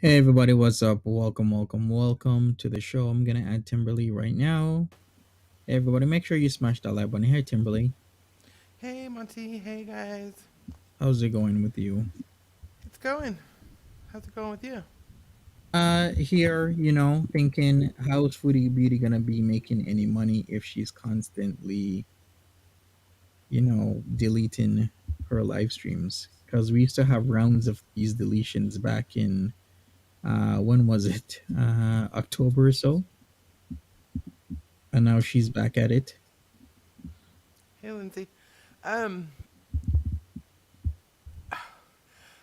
Hey everybody, what's up? Welcome to the show. I'm gonna add Timberly right now. Hey everybody, make sure you smash that like button. Hey Timberly, Hey Monty, hey guys. how's it going with you? It's going. How's it going with you? Here, thinking how's Foodie Beauty gonna be making any money if she's constantly, deleting her live streams? Because we used to have rounds of these deletions back in, when was it? October or so, and now she's back at it. Hey Lindsay. Um,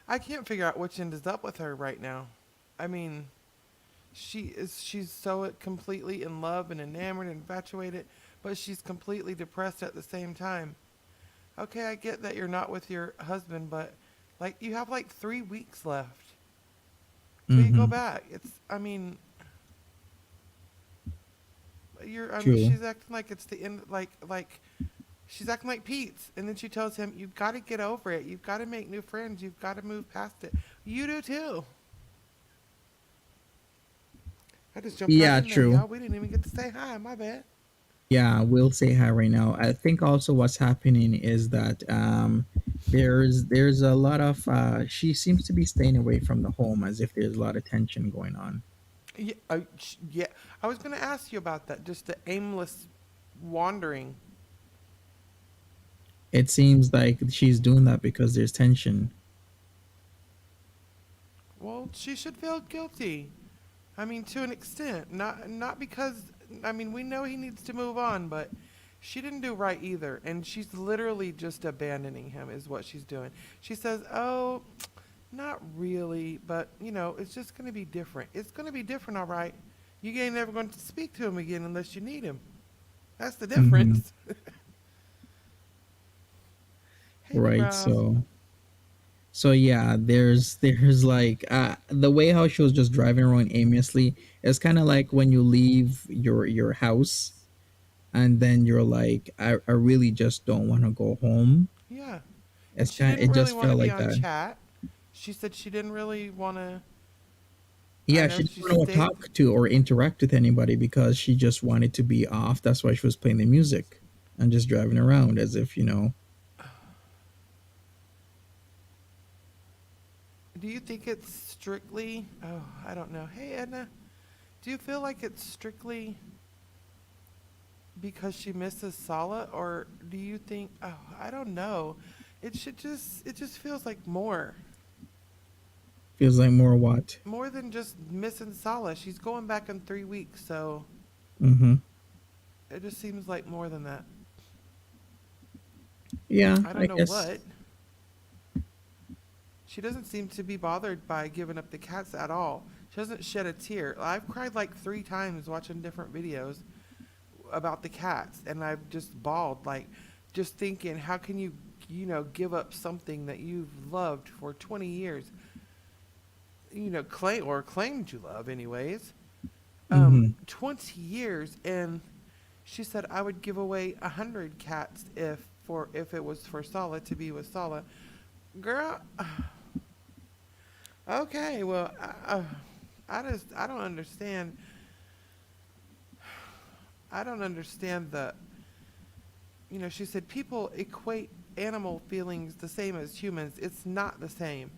I can't figure out which end is up with her right now. I mean, she's so completely in love and enamored and infatuated, but she's completely depressed at the same time. Okay, I get that you're not with your husband, but like you have like 3 weeks left till you go Mm-hmm. back. I mean, True. she's acting like it's the end, like she's acting like Pete's, and then she tells him, "You've got to get over it. You've got to make new friends. You've got to move past it. You do too." I just jumped right Yeah, in there, true. y'all. We didn't even get to say hi. My bad. Yeah, we'll say hi right now. I think also what's happening is that there's a lot of she seems to be staying away from the home as if there's a lot of tension going on. Yeah, yeah. I was gonna ask you about that. Just the aimless wandering. It seems like she's doing that because there's tension. Well, she should feel guilty. I mean, to an extent. Not because. I mean, we know he needs to move on, but she didn't do right either, and she's literally just abandoning him. Is what she's doing. She says, "Oh, not really, but it's just gonna be different. It's gonna be different, all right. You ain't never going to speak to him again unless you need him. That's the Hmm. difference." Hey, Big Right. Brows. So So yeah, there's like the way how she was just driving around aimlessly. It's kind of like when you leave your house and then you're like, I really just don't want to go home. Yeah. And It's she kind didn't it really just want to felt be like on that. chat. She said she didn't really want to. I Yeah, know she she didn't want to stayed. talk to or interact with anybody because she just wanted to be off. That's why she was playing the music and just driving around as if, Do you think it's strictly. Oh, I don't know. Hey, Edna. Do you feel like it's strictly because she misses Sala? Or do you think. Oh, I don't know. It should just. It just feels like more. feels like more what. More than just missing Sala. She's going back in 3 weeks, so Mm-hmm. it just seems like more than that. Yeah, I don't I know guess. what. She doesn't seem to be bothered by giving up the cats at all. She doesn't shed a tear. I've cried like 3 times watching different videos about the cats, and I've just bawled, like, just thinking, how can you, give up something that you've loved for 20 years, claimed you love, anyways. Mm-hmm. 20 years, and she said I would give away 100 cats if it was for Sala to be with Sala. Girl, okay, well, I don't understand. I don't understand the. She said people equate animal feelings the same as humans. It's not the same.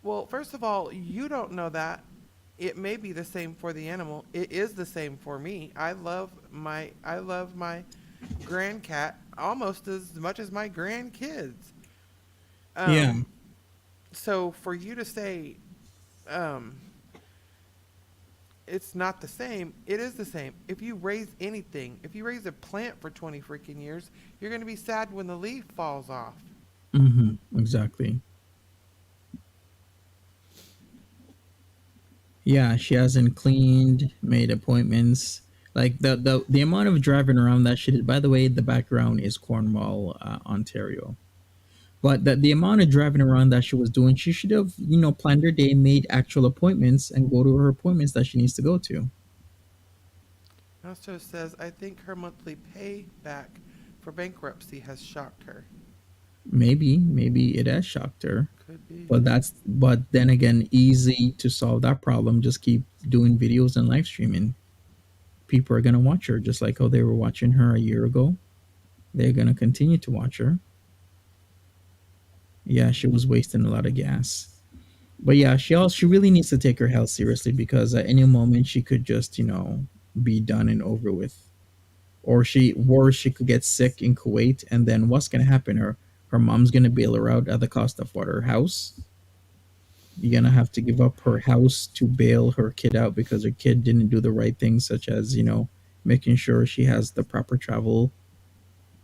Well, first of all, you don't know that. It may be the same for the animal. It is the same for me. I love my grandcat almost as much as my grandkids. Yeah. Um, so for you to say um, it's not the same, it is the same. If you raise anything, if you raise a plant for 20 freaking years, you're going to be sad when the leaf falls off. Mm-hmm. Exactly. Yeah, she hasn't cleaned, made appointments. Like the amount of driving around that she did. By the way, the background is Cornwall, Ontario. But the amount of driving around that she was doing, she should have, planned her day, made actual appointments, and go to her appointments that she needs to go to. Also says, I think her monthly payback for bankruptcy has shocked her. Maybe it has shocked her. Could be. But then again, easy to solve that problem. Just keep doing videos and live streaming. People are gonna watch her just like how they were watching her a year ago. They're gonna continue to watch her. Yeah, she was wasting a lot of gas. But yeah, she really needs to take her health seriously because at any moment she could just, be done and over with. Or she could get sick in Kuwait, and then what's gonna happen? Her mom's gonna bail her out at the cost of what, her house. You're gonna have to give up her house to bail her kid out because her kid didn't do the right things, such as, making sure she has the proper travel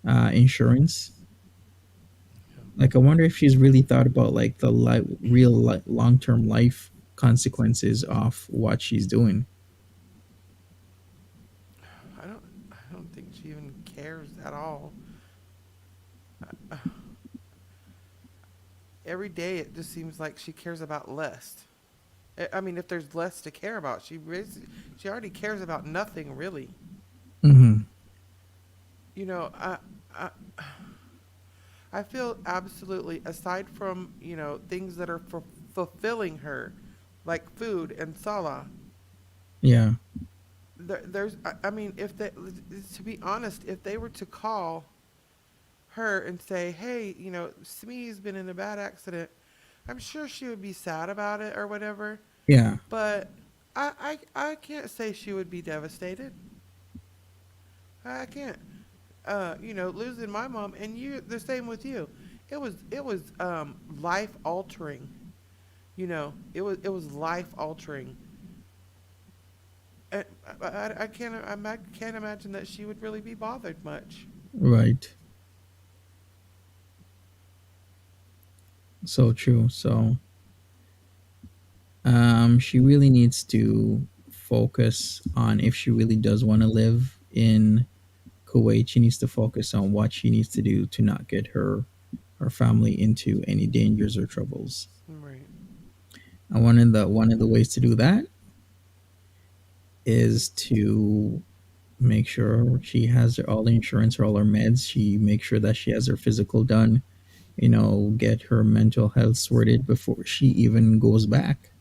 insurance. Like, I wonder if she's really thought about like the real long term life consequences of what she's doing. I don't think she even cares at all. Every day it just seems like she cares about less. I mean, if there's less to care about, she already cares about nothing really. Mm-hmm. You know, I I feel absolutely, aside from things that are fulfilling her, like food and Salah. Yeah. I mean, if they, to be honest, if they were to call her and say, hey, Smee's been in a bad accident, I'm sure she would be sad about it or whatever. Yeah. But I can't say she would be devastated. I can't. Losing my mom, and you, the same with you. It was life altering. It was life altering. And I can't imagine that she would really be bothered much. Right. So true. So she really needs to focus on, if she really does want to live in Kuwait, she needs to focus on what she needs to do to not get her family into any dangers or troubles. Right. And one of the ways to do that is to make sure she has all the insurance or all her meds. She makes sure that she has her physical done, get her mental health sorted before she even goes back.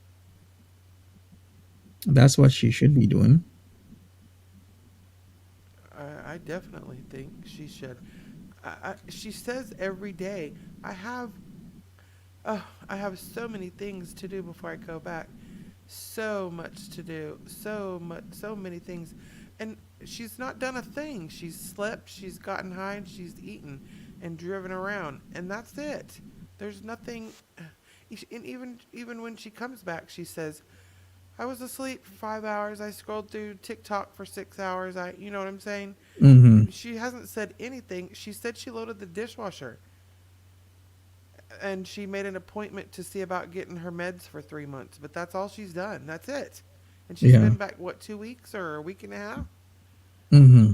That's what she should be doing. I definitely think she should. She says every day, I have, I have so many things to do before I go back. So much to do. So much, so many things. And she's not done a thing. She's slept, she's gotten high, and she's eaten and driven around. And that's it. There's nothing. And even when she comes back, she says, I was asleep for 5 hours. I scrolled through TikTok for 6 hours. You know what I'm saying? Mm-hmm. She hasn't said anything. She said she loaded the dishwasher, and she made an appointment to see about getting her meds for 3 months. But that's all she's done. That's it. And she's Yeah. been back, what, 2 weeks or a week and a half? Mm-hmm.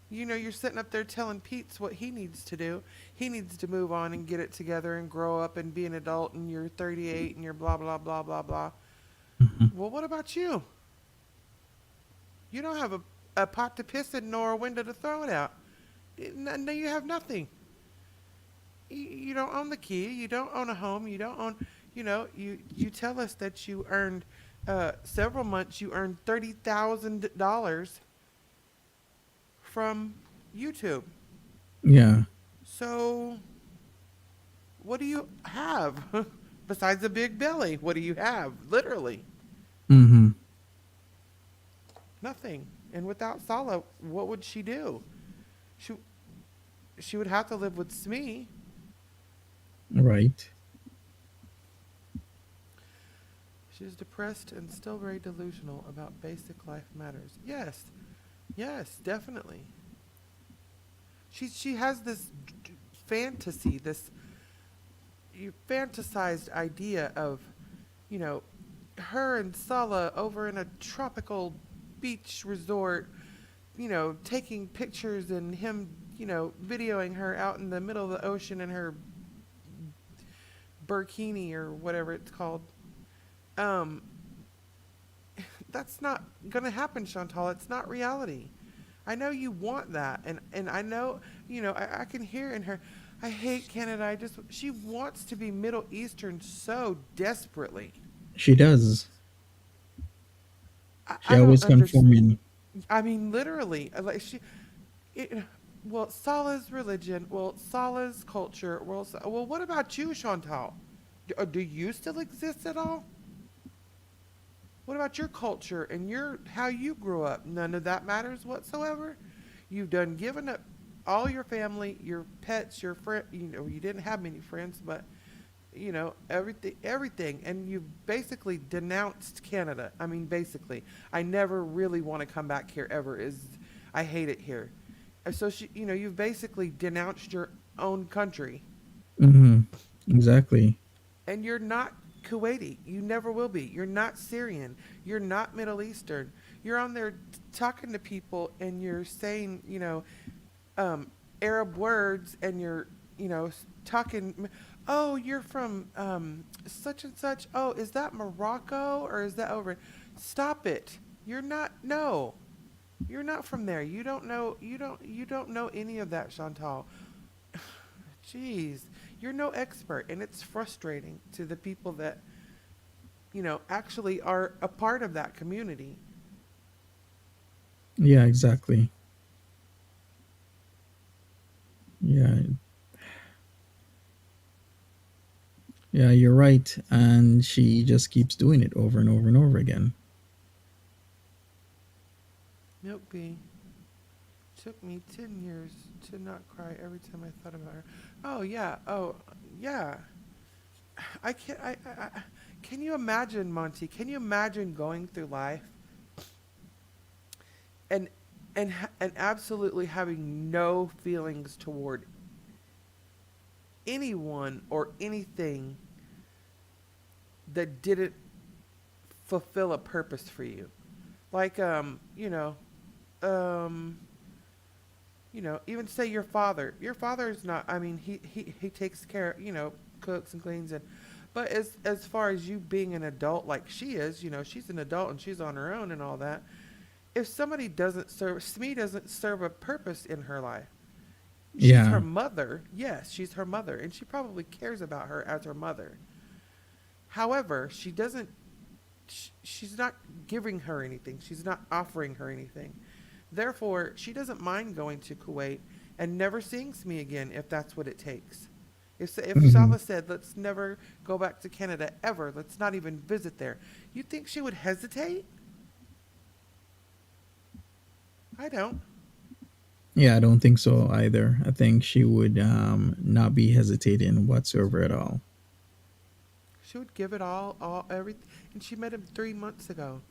You're sitting up there telling Pete what he needs to do. He needs to move on and get it together and grow up and be an adult, and you're 38 and you're blah, blah, blah, blah, blah. Mm-hmm. Well, what about you? You don't have a pot to piss in nor a window to throw it out. No, you have nothing. You don't own the key. You don't own a home. You don't own. You tell us that you earned several months. You earned $30,000 from YouTube. Yeah. So what do you have besides a big belly? What do you have? Literally Mm-hmm. nothing. And without Salah, what would she do? She she would have to live with Smee. Right. She's depressed and still very delusional about basic life matters. Yes, yes, definitely. She has this fantasy, this fantasized idea of, you know, her and Salah over in a tropical beach resort, taking pictures and him, videoing her out in the middle of the ocean in her burkini or whatever it's called. Um, that's not gonna happen, Chantal. It's not reality. I know you want that, and I know, I can hear in her. I hate Canada. She wants to be Middle Eastern so desperately. She does. She I don't always understand. conforming. I mean, literally, like it, well, Salah's religion, well, Salah's culture, well, what about you, Chantal? Do you still exist at all? What about your culture and how you grew up? None of that matters whatsoever. You've done given up all your family, your pets, your friend. You didn't have many friends, but everything, and you've basically denounced Canada. I mean, basically, I never really want to come back here ever. I hate it here. So you've basically denounced your own country, Mm-hmm. Exactly. and you're not Kuwaiti. You never will be. You're not Syrian. You're not Middle Eastern. You're on there talking to people, and you're saying, Arab words, and you're, talking. Oh, you're from such and such. Oh, is that Morocco or is that over? Stop it. You're not. No, you're not from there. You don't know. You don't know any of that, Chantal. Jeez, you're no expert, and it's frustrating to the people that actually are a part of that community. Yeah, exactly. Yeah. Yeah, you're right. And she just keeps doing it over and over and over again. Milk Bee took me 10 years to not cry every time I thought about her. Oh yeah. Oh yeah. I can't. Can you imagine, Monty? Can you imagine going through life and and absolutely having no feelings toward anyone or anything that didn't fulfill a purpose for you? Like um Even say your father. Your father is not. I mean, he takes care. Cooks and cleans and. But as far as you being an adult like she is, she's an adult and she's on her own and all that. If somebody doesn't serve, Smee doesn't serve a purpose in her life. She's her Yeah. mother. Yes, she's her mother, and she probably cares about her as her mother. However, she doesn't. She's not giving her anything. She's not offering her anything. Therefore, she doesn't mind going to Kuwait and never seeing me again if that's what it takes. If Hmm. Salah said, let's never go back to Canada ever, let's not even visit there, you think she would hesitate? I don't. Yeah, I don't think so either. I think she would not be hesitating whatsoever at all. She would give it all, everything. And she met him 3 months ago.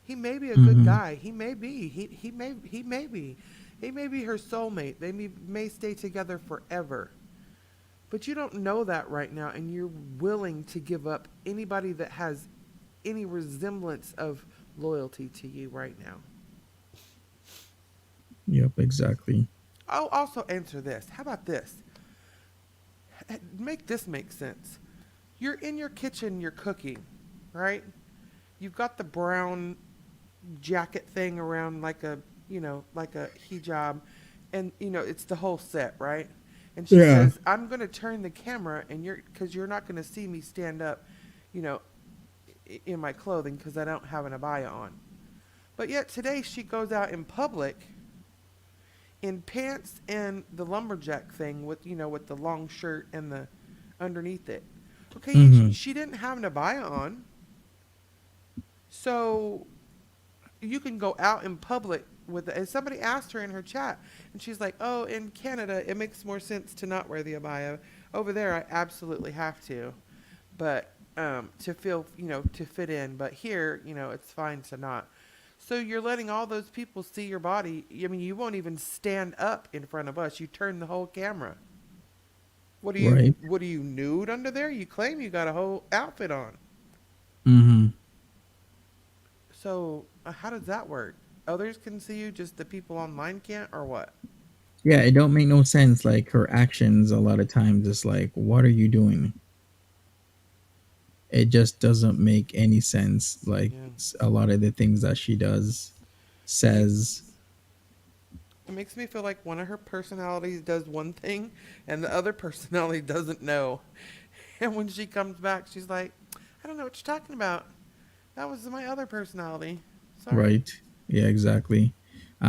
He may be a good Hmm. guy. He may be. He may be. He may be her soulmate. They may stay together forever. But you don't know that right now, and you're willing to give up anybody that has any resemblance of loyalty to you right now. Yep, exactly. I'll also answer this. How about this? Make this make sense. You're in your kitchen, you're cooking, right? You've got the brown jacket thing around like a hijab, and it's the whole set, right? And she Yeah. says, "I'm going to turn the camera, and because you're not going to see me stand up, you know, in my clothing because I don't have an abaya on." But yet today she goes out in public in pants and the lumberjack thing with the long shirt and the underneath it. Okay, Hmm. she didn't have an abaya on, so you can go out in public with it. And somebody asked her in her chat, and she's like, "Oh, in Canada, it makes more sense to not wear the abaya. Over there, I absolutely have to, but to feel, to fit in. But here, it's fine to not." So you're letting all those people see your body. I mean, you won't even stand up in front of us. You turn the whole camera. Right. What are you nude under there? You claim you got a whole outfit on. Hmm. So how does that work? Others can see you, just the people online can't, or what? Yeah, it don't make no sense. Like her actions, a lot of times, it's like, what are you doing? It just doesn't make any sense. Like Yeah. a lot of the things that she does, It makes says. it makes me feel like one of her personalities does one thing and the other personality doesn't know. And when she comes back, she's like, "I don't know what you're talking about. That was my other personality. Sorry." Right. Yeah, exactly.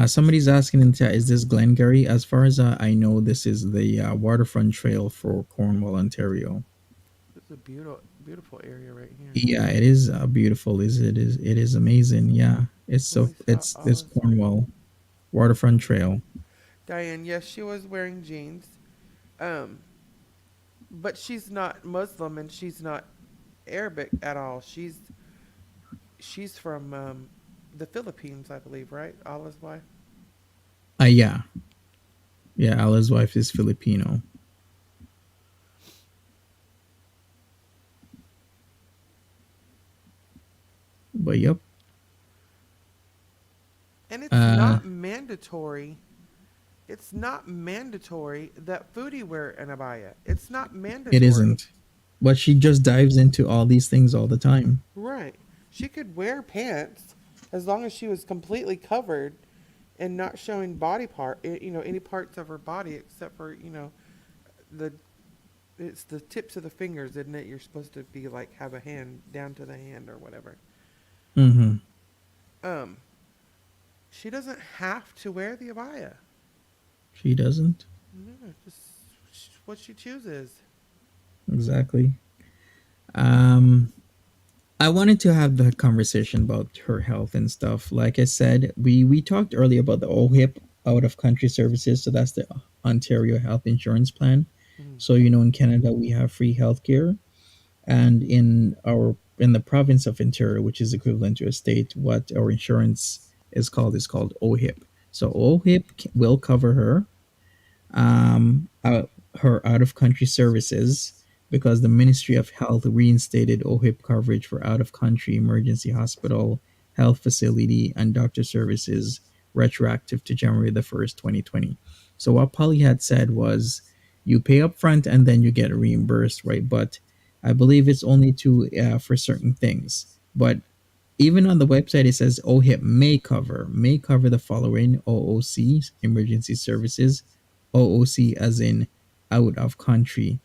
Somebody's asking in chat, is this Glengarry? As far as I know, this is the waterfront trail for Cornwall, Ontario. It's a beautiful area right here. Yeah, it is beautiful. It is amazing. Yeah, it's Let so me see. it's Allah's wife. Cornwall waterfront trail. Diane, yes, she was wearing jeans. Um, but she's not Muslim and she's not Arabic at all. She's from the Philippines, I believe, right? Allah's wife. Yeah, yeah. Allah's wife is Filipino, but yep. And it's Uh, not mandatory. It's not mandatory that Foodie wear an abaya. It's not it mandatory. isn't. But she just dives into all these things all the time. Right. She could wear pants as long as she was completely covered and not showing body any parts of her body except for, the it's the tips of the fingers, isn't it? You're supposed to be like have a hand down to the hand or whatever. Mm-hmm. Um, she doesn't have to wear the abaya. She doesn't. No, just what she chooses. Exactly. Um, I wanted to have the conversation about her health and stuff. Like I said, we talked earlier about the OHIP, out of country services. So that's the Ontario Health Insurance Plan. Mhm. So in Canada we have free healthcare, and in the province of Ontario, which is equivalent to a state, what our insurance is called OHIP. So OHIP will cover her her out of country services because the Ministry of Health reinstated OHIP coverage for out of country emergency hospital, health facility, and doctor services retroactive to January the 1st, 2020. So what Polly had said was you pay up front and then you get reimbursed, right? But I believe it's only to for certain things. But even on the website, it says OHIP may cover the following: OOC, emergency services, OOC as in out of country.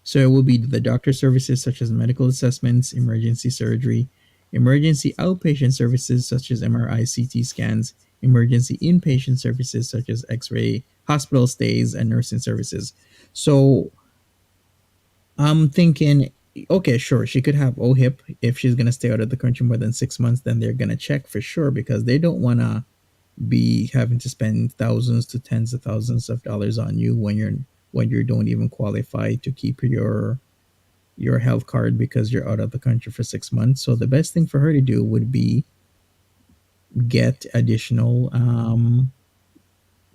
So it will be the doctor services such as medical assessments, emergency surgery, emergency outpatient services such as MRI, CT scans, emergency inpatient services such as X-ray, hospital stays, and nursing services. So I'm thinking, okay, sure, she could have OHIP if she's gonna stay out of the country more than 6 months. Then they're gonna check for sure because they don't wanna be having to spend thousands to tens of thousands of dollars on you when you don't even qualify to keep your health card because you're out of the country for 6 months. So the best thing for her to do would be get additional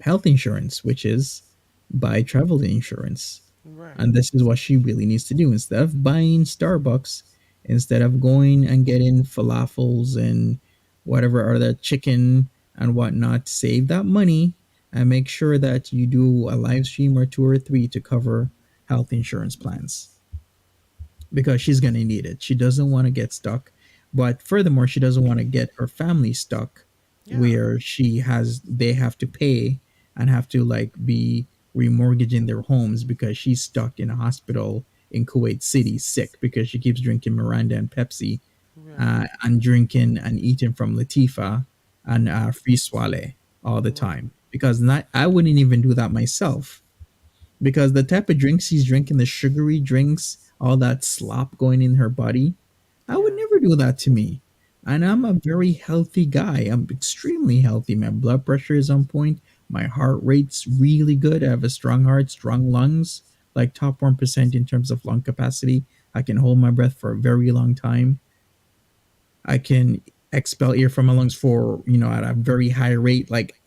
health insurance, which is buy travel insurance. Right. And this is what she really needs to do. Instead of buying Starbucks, instead of going and getting falafels and whatever other chicken and whatnot, save that money and make sure that you do a live stream or two or three to cover health insurance plans because she's going to need it. She doesn't want to get stuck. But furthermore, she doesn't want to get her family stuck Yeah. where they have to pay and have to like be remortgaging their homes because she's stuck in a hospital in Kuwait City sick because she keeps drinking Miranda and Pepsi Right. and drinking and eating from Latifa and Free Swale all the Right. time. Because not, I wouldn't even do that myself because the type of drinks she's drinking, the sugary drinks, all that slop going in her body, I would Yeah. never do that to me. And I'm Yeah. a very healthy guy. I'm extremely healthy. My blood pressure is on point. My heart rate's really good. I have a strong heart, strong lungs, like top 1% in terms of lung capacity. I can hold my breath for a very long time. I can expel air from my lungs for, at a very high rate. Like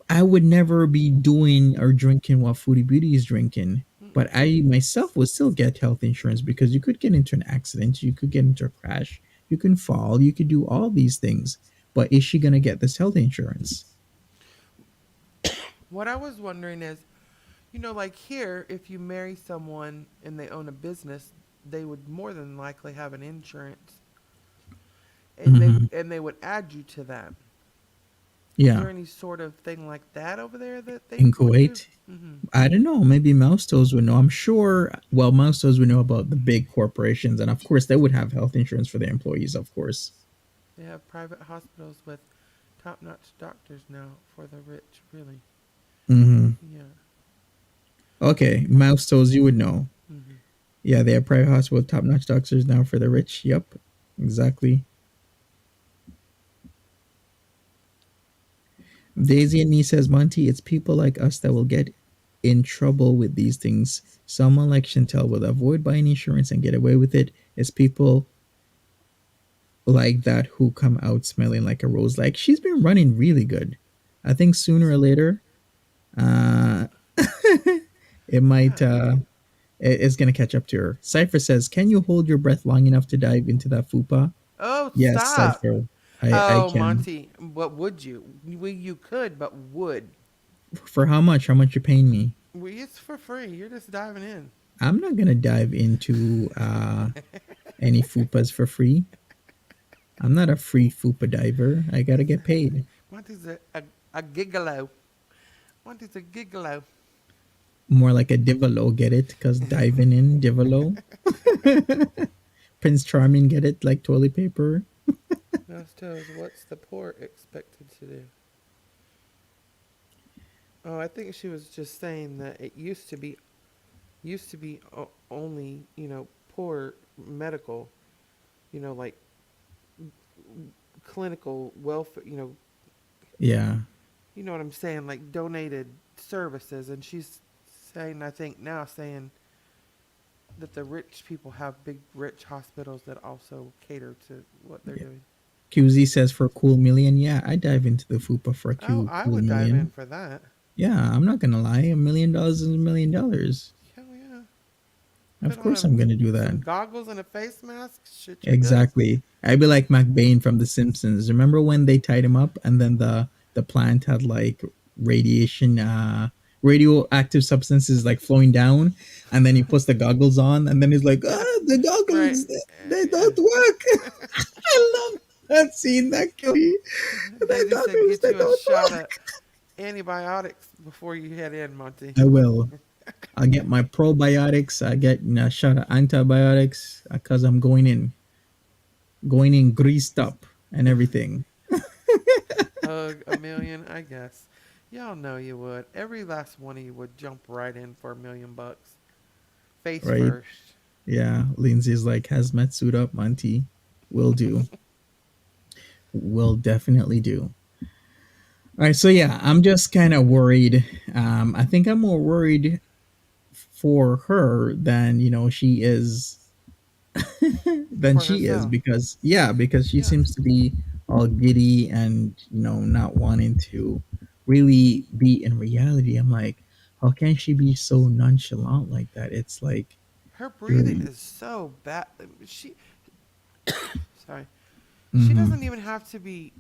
I would never be doing or drinking what Foodie Beauty is drinking. But Mm-mm. I myself would still get health insurance because you could get into an accident, you could get into a crash, you can fall, you could do all these things. But is she going to get this health insurance? What I was wondering is, like here, if you marry someone and they own a business, they would more than likely have an insurance, and they Hmm. and they would add you to that. Is Yeah. there any sort of thing like that over there that they In would do? Kuwait, Mm-hmm. I don't know. Maybe Mouse Toes would know. I'm sure. Well, Mouse Toes would know about the big corporations, and of course, they would have health insurance for their employees. Of course. They have private hospitals with top-notch doctors now for the rich. Really? Hmm. Yeah. Okay, Mouse Toes, you would know. Mm-hmm. Yeah, they have private hospital with top-notch doctors now for the rich. Yep, exactly. Daisy and me says, Monty, it's people like us that will get in trouble with these things. Someone like Chantel will avoid buying insurance and get away with it. It's people like that who come out smelling like a rose. Like she's been running really good. I think sooner or later, uh, it might Yeah. it's gonna catch up to her. Cypher says, "Can you hold your breath long enough to dive into that fupa?" Oh, Yes, stop. Cypher. I Oh, can. Monty, what would you? You could, but would. For how much? How much you paying me? It's for free. You're just diving in. I'm not gonna dive into any fupas for free. I'm not a free fupa diver. I gotta get paid. Monty's a gigolo. Monty's a gigolo. More like a divolo, get it? Cause diving in divolo. Prince Charming, get it? Like toilet paper. Mouse toes. What's the poor expected to do? Oh, I think she was just saying that it used to be only poor medical, like clinical welfare, Yeah, you know what I'm saying, like donated services, and she's saying, I think now saying that the rich people have big rich hospitals that also cater to what they're yeah. doing. QZ says for a cool million. Yeah, I dive into the fupa for a Oh, I cool would dive in million. for that. Yeah, I'm not gonna lie. $1 million is $1 million. Hell yeah. Of Put on course, I'm gonna do that. some goggles and a face mask. Shit, you're good. Exactly. I'd be like McBain from The Simpsons. Remember when they tied him up and then the plant had like radiation, radioactive substances like flowing down, and then he puts the goggles on, and then he's like, Yeah, the right. goggles, they don't work. I love that scene. That killed me. They The just said goggles, get they you a don't shot work. of antibiotics before you head in, Monty. I will. I get my probiotics. I get a shot of antibiotics because I'm going in greased up and everything, Hug a million, I guess. Y'all know you would. Every last one of you would jump right in for $1,000,000. Face right? first. Yeah, Lindsay's like hazmat suit up, Monty. Will do. Will definitely do. All right, so yeah, I'm just kind of worried. I think I'm more worried for her than she is than For she is herself. because because she Yes. seems to be all giddy and not wanting to really be in reality. I'm like, how can she be so nonchalant like that? It's like Her you're. breathing is so bad. Sorry. She Mm-hmm. doesn't even have to be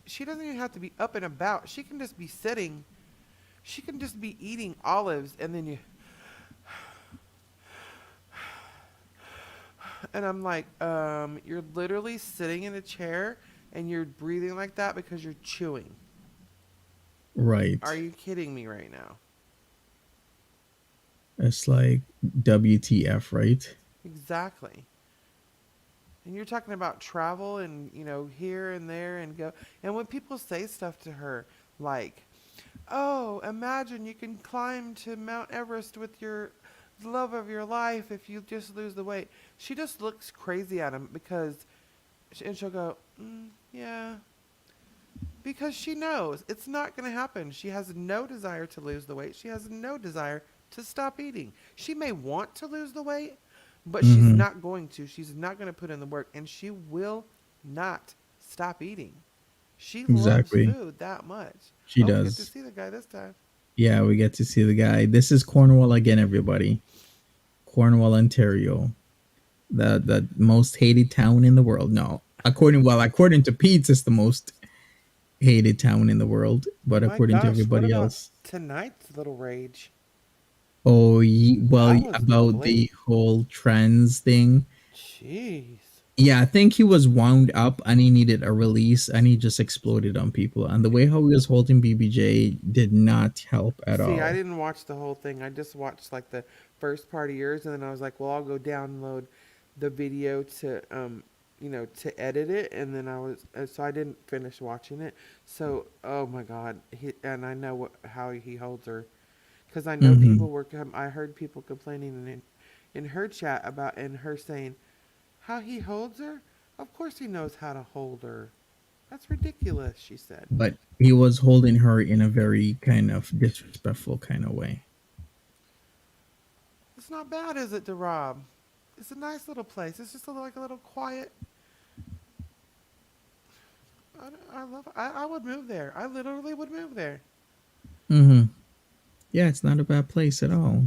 she doesn't even have to be up and about. She can just be sitting. She can just be eating olives and then you and I'm like, you're literally sitting in a chair and you're breathing like that because you're chewing. Are Right. you kidding me right now? It's like WTF, right? Exactly. And you're talking about travel and, here and there and go. And when people say stuff to her like, oh, imagine you can climb to Mount Everest with your love of your life if you just lose the weight. She just looks crazy at him and she'll go, yeah, because she knows it's not going to happen. She has no desire to lose the weight. She has no desire to stop eating. She may want to lose the weight, but she's Mm-hmm. not going to. She's not going to put in the work, and she will not stop eating. She loves Exactly. food that much. She Oh, we get to does. see the guy this time. Yeah, we get to see the guy. This is Cornwall again, everybody. Cornwall, Ontario. The most hated town in the world. No. According to Pete, it's the most hated town in the world, but My according to gosh, what everybody about else. tonight's little rage? Oh, well, That was about ugly. the whole trans thing. Jeez. Yeah, I think he was wound up and he needed a release and he just exploded on people. And the way how he was holding BBJ did not help at See, I all. didn't watch the whole thing. I just watched like the first part of yours, and then I was like, well, I'll go download the video to edit it, and then so I didn't finish watching it. So, oh my God, and I know how he holds her, because I know Hmm. people were. I heard people complaining in her chat about and her saying how he holds her. Of course, he knows how to hold her. That's ridiculous, she said. But he was holding her in a very kind of disrespectful kind of way. It's not bad, is it, to Rob? It's a nice little place. It's just like a little quiet. I love. I would move there. I literally would move there. Hmm. Yeah, it's not a bad place at all.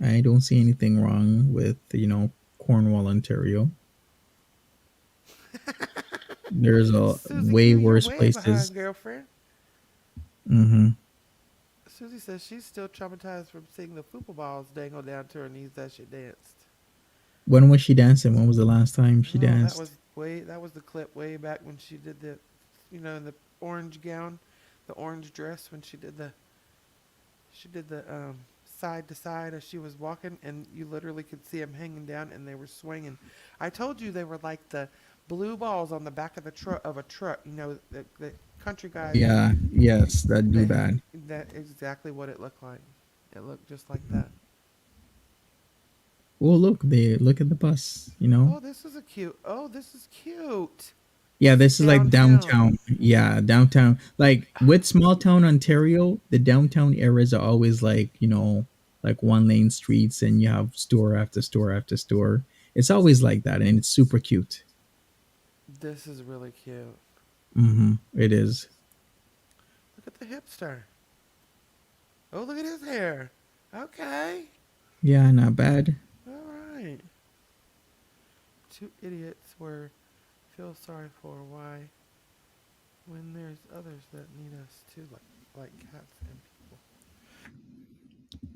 I don't see anything wrong with, Cornwall, Ontario. There's a Susie way Q, you're worse way places. behind, girlfriend. Hmm. Susie says she's still traumatized from seeing the football balls dangle down to her knees as she danced. When was she dancing? When was the last time she Oh, danced? that was the clip way back when she did in the orange gown, the orange dress when she did the side to side as she was walking, and you literally could see them hanging down, and they were swinging. I told you they were like the blue balls on the back of the truck of a truck. The country guys. Yeah, yes, that do They that. that exactly what it looked like. It looked just like that. Oh, look, they look at the bus. Oh, this is a cute. Oh, this is cute. Yeah, This is this is like downtown. downtown. Yeah, downtown. Like with small town Ontario, the downtown areas are always like one lane streets and you have store after store after store. It's always like that and it's super cute. This is really cute. It is. Look at the hipster. Oh, look at his hair. Okay. Yeah, not bad. All right. Two idiots were feel sorry for why when there's others that need us too. Like, like cats and people.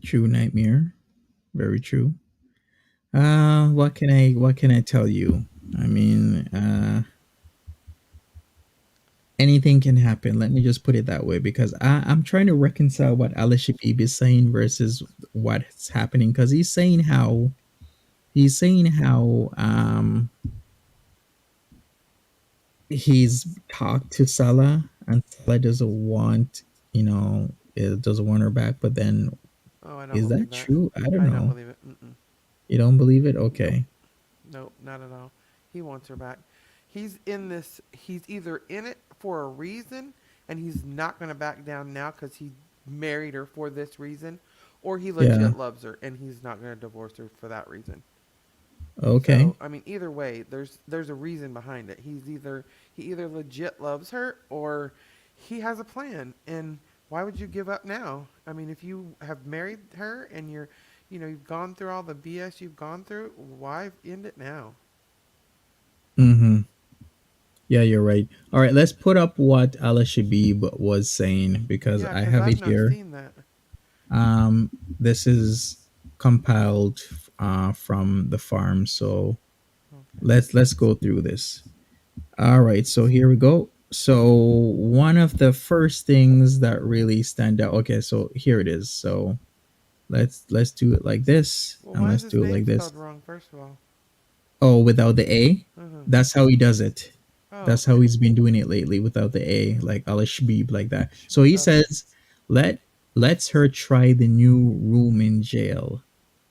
True nightmare. Very true. What can I tell you? I mean, anything can happen. Let me just put it that way because I'm trying to reconcile what Ali Shabib is saying versus what's happening because he's saying how he's talked to Salah and Salah doesn't want her back. But then Oh, I don't is believe that that. true? I don't I don't know. believe it. Mm-mm. You don't believe it? Nope. Okay. Nope. Not at all. He wants her back. He's in this. He's either in it for a reason, and he's not going to back down now because he married her for this reason, or he Yeah. legit loves her and he's not going to divorce her for that reason. Okay. So I mean, either way, there's a reason behind it. He either legit loves her or he has a plan. And why would you give up now? I mean, if you have married her and you've gone through all the BS you've gone through, why end it now? Mm-hmm. Yeah, you're right. All right, let's put up what Ala Shabib was saying because Yeah, I because have I've it not here. seen that. This is compiled from the farm, so Okay. let's go through this. All right, so here we go. So one of the first things that really stand out. Okay, so here it is. So let's do it like this, Well, and why is let's his do it name like this. spelled wrong? First of all. Oh, without the A. Uh-huh. That's how he does it. Oh, That's how okay. he's been doing it lately without the A, like Al Shbib, like that. So he Okay. says, let lets her try the new room in jail.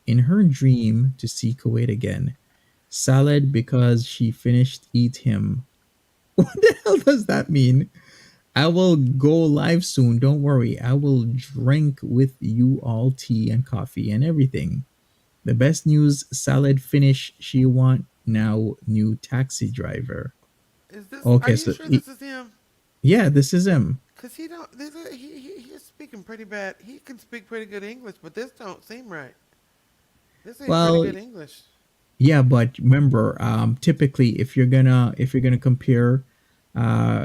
In her dream to see Kuwait again. Salad because she finished eat him. What the hell does that mean? I will go live soon. Don't worry. I will drink with you all tea and coffee and everything. The best news salad finish. She want now new taxi driver. Is this? Are Okay, you so sure this is him? yeah, this is him. Cause he don't. He's speaking pretty bad. He can speak pretty good English, but this don't seem right. This ain't pretty Well, good English. yeah, but remember, typically if you're gonna compare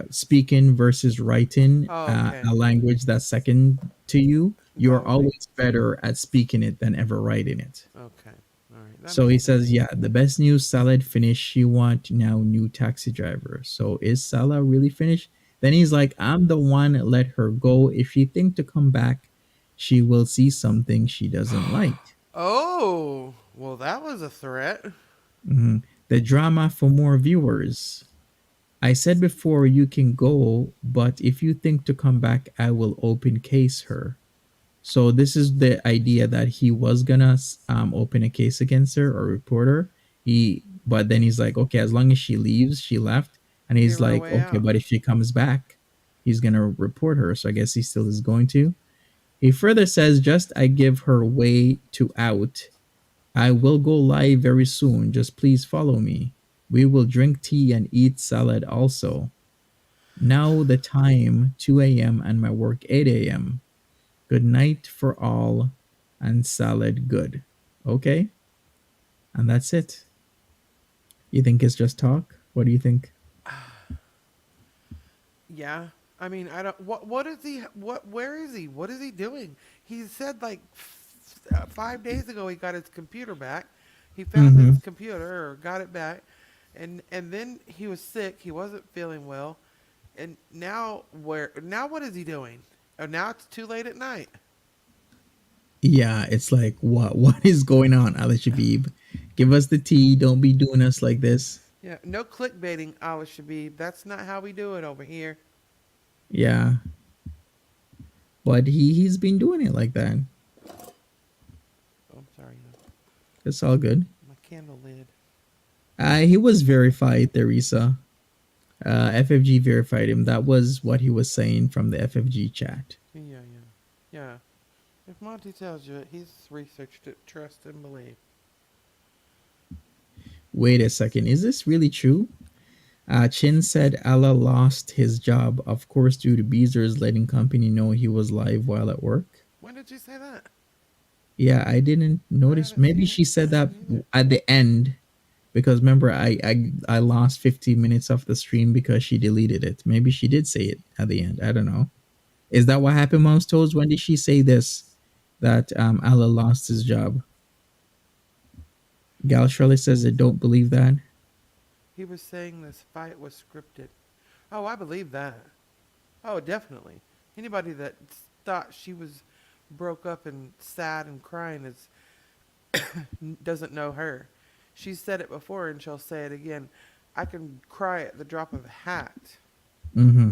speaking versus writing Oh, okay. a language that's second to you, you're Probably. always better at speaking it than ever writing it. Okay. All right. That So he makes sense. says, yeah, the best news salad finished. She want now new taxi driver. So is Salah really finished? Then he's like, I'm the one. Let her go. If she think to come back, she will see something she doesn't like. Oh, well, that was a threat. Mhm. The drama for more viewers. I said before you can go, but if you think to come back, I will open case her. So this is the idea that he was gonna open a case against her or report her. But then he's like, okay, as long as she leaves, she left, and he's Give her a like, way okay, out. but if she comes back, he's gonna report her. So I guess he still is going to. He further says, just I give her way to out. I will go live very soon. Just please follow me. We will drink tea and eat salad also. Now the time 2 a.m. and my work 8 a.m. Good night for all and salad good. Okay? And that's it. You think it's just talk? What do you think? Yeah. I mean, I don't. What is he? What? Where is he? What is he doing? He said like 5 days ago he got his computer back. He found his Mm-hmm. computer or got it back, and then he was sick. He wasn't feeling well, and now where? Now what is he doing? Oh, now it's too late at night. Yeah, it's like what? What is going on, Ali Shabib? Give us the tea. Don't be doing us like this. Yeah, no clickbaiting, Al Shabib. That's not how we do it over here. Yeah, but he's been doing it like that. Oh, I'm sorry, It's all good. my candle lid. He was verified, Teresa. FFG verified him. That was what he was saying from the FFG chat. Yeah. If Monty tells you it, he's researched it. Trust and believe. Wait a second. Is this really true? Chin said Allah lost his job, of course, due to Beezer's letting company know he was live while at work. When did you say that? Yeah, I didn't I notice. haven't Maybe seen it. she said I that haven't either. at the end because remember, I lost 15 minutes of the stream because she deleted it. Maybe she did say it at the end. I don't know. Is that what happened, Mom's Toes? When did she say this? That Allah lost his job. Gal Shirley says, I don't believe that. He was saying this fight was scripted. Oh, I believe that. Oh, definitely. Anybody that thought she was broke up and sad and crying is doesn't know her. She's said it before and she'll say it again. I can cry at the drop of a hat. Mm-hmm.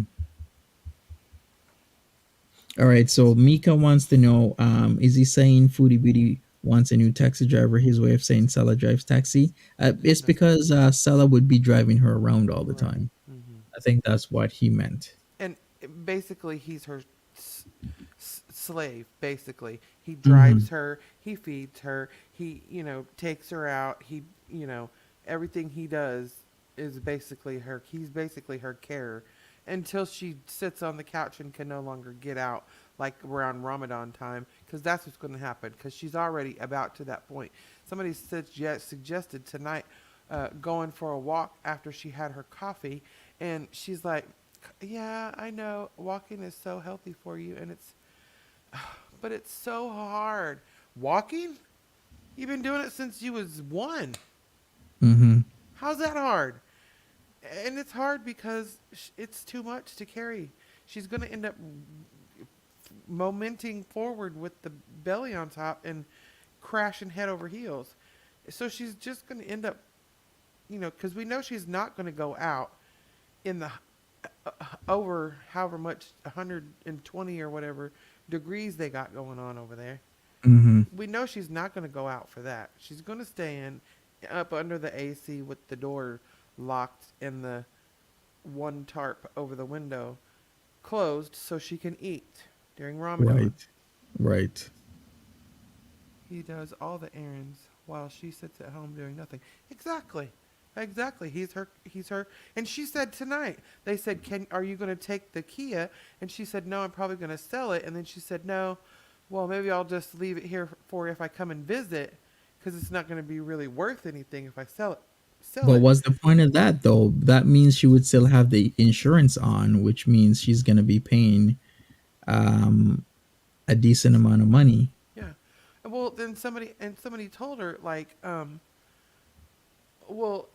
All right. So Mika wants to know, is he saying Foodie Beauty wants a new taxi driver? His way of saying Salah drives taxi. It's That's because Salah would be driving her around all the right. time. Hmm. I think that's what he meant. And basically, he's her slave. Basically, he Mm-hmm. drives her, he feeds her, he takes her out. Everything he does is basically her. He's basically her carer until she sits on the couch and can no longer get out, like around Ramadan time, because that's what's going to happen. Because she's already about to that point. Somebody suggested tonight going for a walk after she had her coffee, and she's like, yeah, I know walking is so healthy for you, and but it's so hard. Walking? You've been doing it since you was one. Mm-hmm. How's that hard? And it's hard because it's too much to carry. She's going to end up momenting forward with the belly on top and crashing head over heels. So she's just going to end up, because we know she's not going to go out in the over however much 120 or whatever degrees they got going on over there. Mm-hmm. We know she's not going to go out for that. She's going to stay in up under the AC with the door locked and the one tarp over the window closed so she can eat during Ramadan. Right. Right. He does all the errands while she sits at home doing nothing. Exactly. Exactly. He's her and she said tonight. They said, "Can are you going to take the Kia?" And she said, "No, I'm probably going to sell it." And then she said, "No. Well, maybe I'll just leave it here for if I come and visit cuz it's not going to be really worth anything if I sell it." Sell But it. what's the point of that though? That means she would still have the insurance on, which means she's gonna be paying um a decent amount of money. Yeah. Well, then somebody told her like well,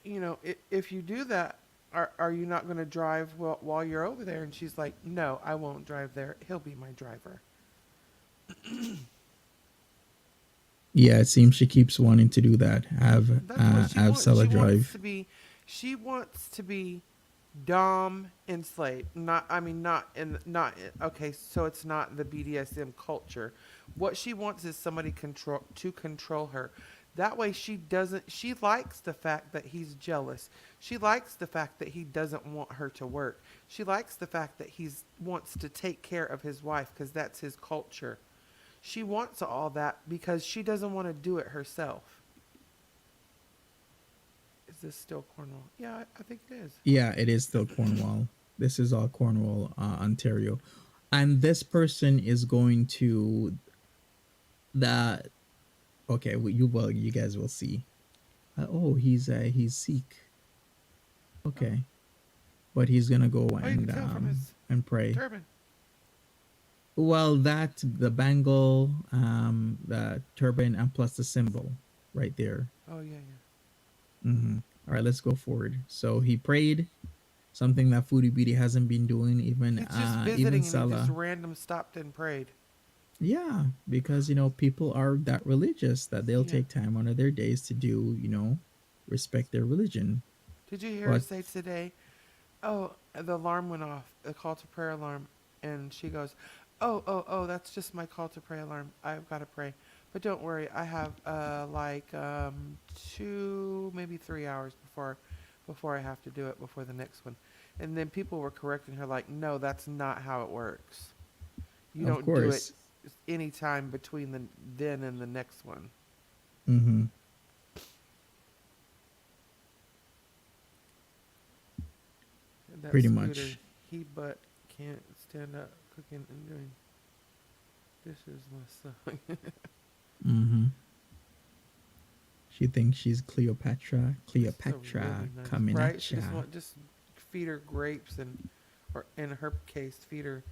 if you do that, are you not going to drive while you're over there? And she's like, no, I won't drive there. He'll be my driver. Yeah, it seems she keeps wanting to do that. That's what she Have wants. Salah She wants drive. to be, she wants to be dom enslaved. Not, I mean, okay, so it's not the BDSM culture. What she wants is somebody to control her. That way she doesn't, she likes the fact that he's jealous. She likes the fact that he doesn't want her to work. She likes the fact that he's wants to take care of his wife because that's his culture. She wants all that because she doesn't want to do it herself. Is this still Cornwall? Yeah, I think it is. Yeah, it is still Cornwall. This is all Cornwall, Ontario, and this person is going to the. Okay, you guys will see. Oh, he's Sikh. Oh, Okay, but he's gonna go oh, you can tell from his and pray. turban. Well, that the bangle, the turban, and plus the symbol right there. Oh yeah, yeah. All right, let's go forward. So he prayed, something that Foodie Beauty hasn't been doing. He's just Even visiting and he just Salah. random stopped and prayed. Yeah, because people are that religious that they'll Yeah. take time out of their days to do, respect their religion. Did you hear her But say today? Oh, the alarm went off, the call to prayer alarm, and she goes, "Oh, oh, oh, that's just my call to pray alarm. I've got to pray, but don't worry, I have like 2, maybe 3 hours before I have to do it before the next one." And then people were correcting her, like, "No, that's not how it works. You of don't do it course, any time between the then and the next one." hmm That pretty scooter, much. he but can't stand up cooking and doing dishes myself. hmm She thinks she's Cleopatra. This is a Cleopatra really nice, coming right? at She just ya. want just feed her grapes and, or in her case, feed her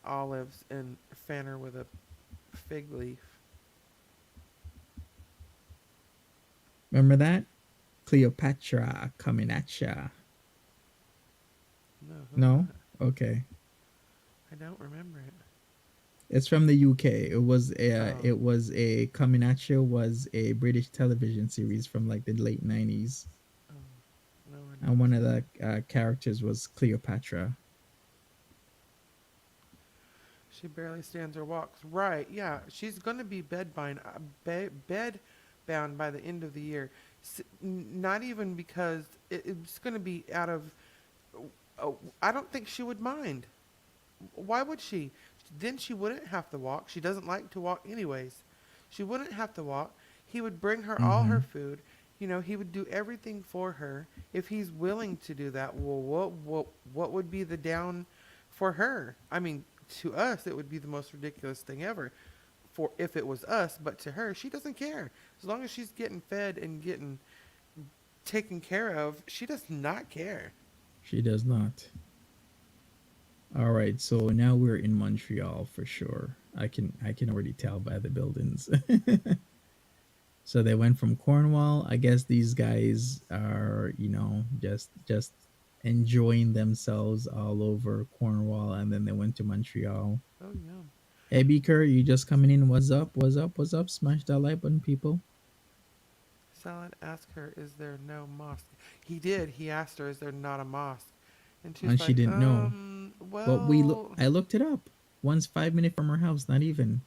olives and fan her with a fig leaf. Remember that? Cleopatra coming at ya. No, who No? what? Okay. I don't remember it. It's from the UK. Oh, It was a coming at ya was a British television series from like the late 90s. oh, no, I And didn't one see of it. the characters was Cleopatra. She barely stands or walks. Right, yeah. She's going to be bed bound by the end of the year. Not even because it's going to be out of. I don't think she would mind. Why would she? Then she wouldn't have to walk. She doesn't like to walk anyways. She wouldn't have to walk. He would bring her all her Mm-hmm. food. You know, he would do everything for her if he's willing to do that. Well, what would be the down for her? I mean, to us it would be the most ridiculous thing ever for if it was us, but to her, she doesn't care. As long as she's getting fed and getting taken care of, she does not care. She does not. All right, so now we're in Montreal for sure. I can already tell by the buildings. So they went from Cornwall. I guess these guys are, just enjoying themselves all over Cornwall, and then they went to Montreal. Oh yeah. Hey Beaker, you just coming in? What's up? What's up? What's up? Smash that like button, people. Salad asked her, "Is there no mosque?" He did. He asked her, "Is there not a mosque?" And she's And she like, didn't know. But well, I looked it up. One's 5 minutes from her house, not even.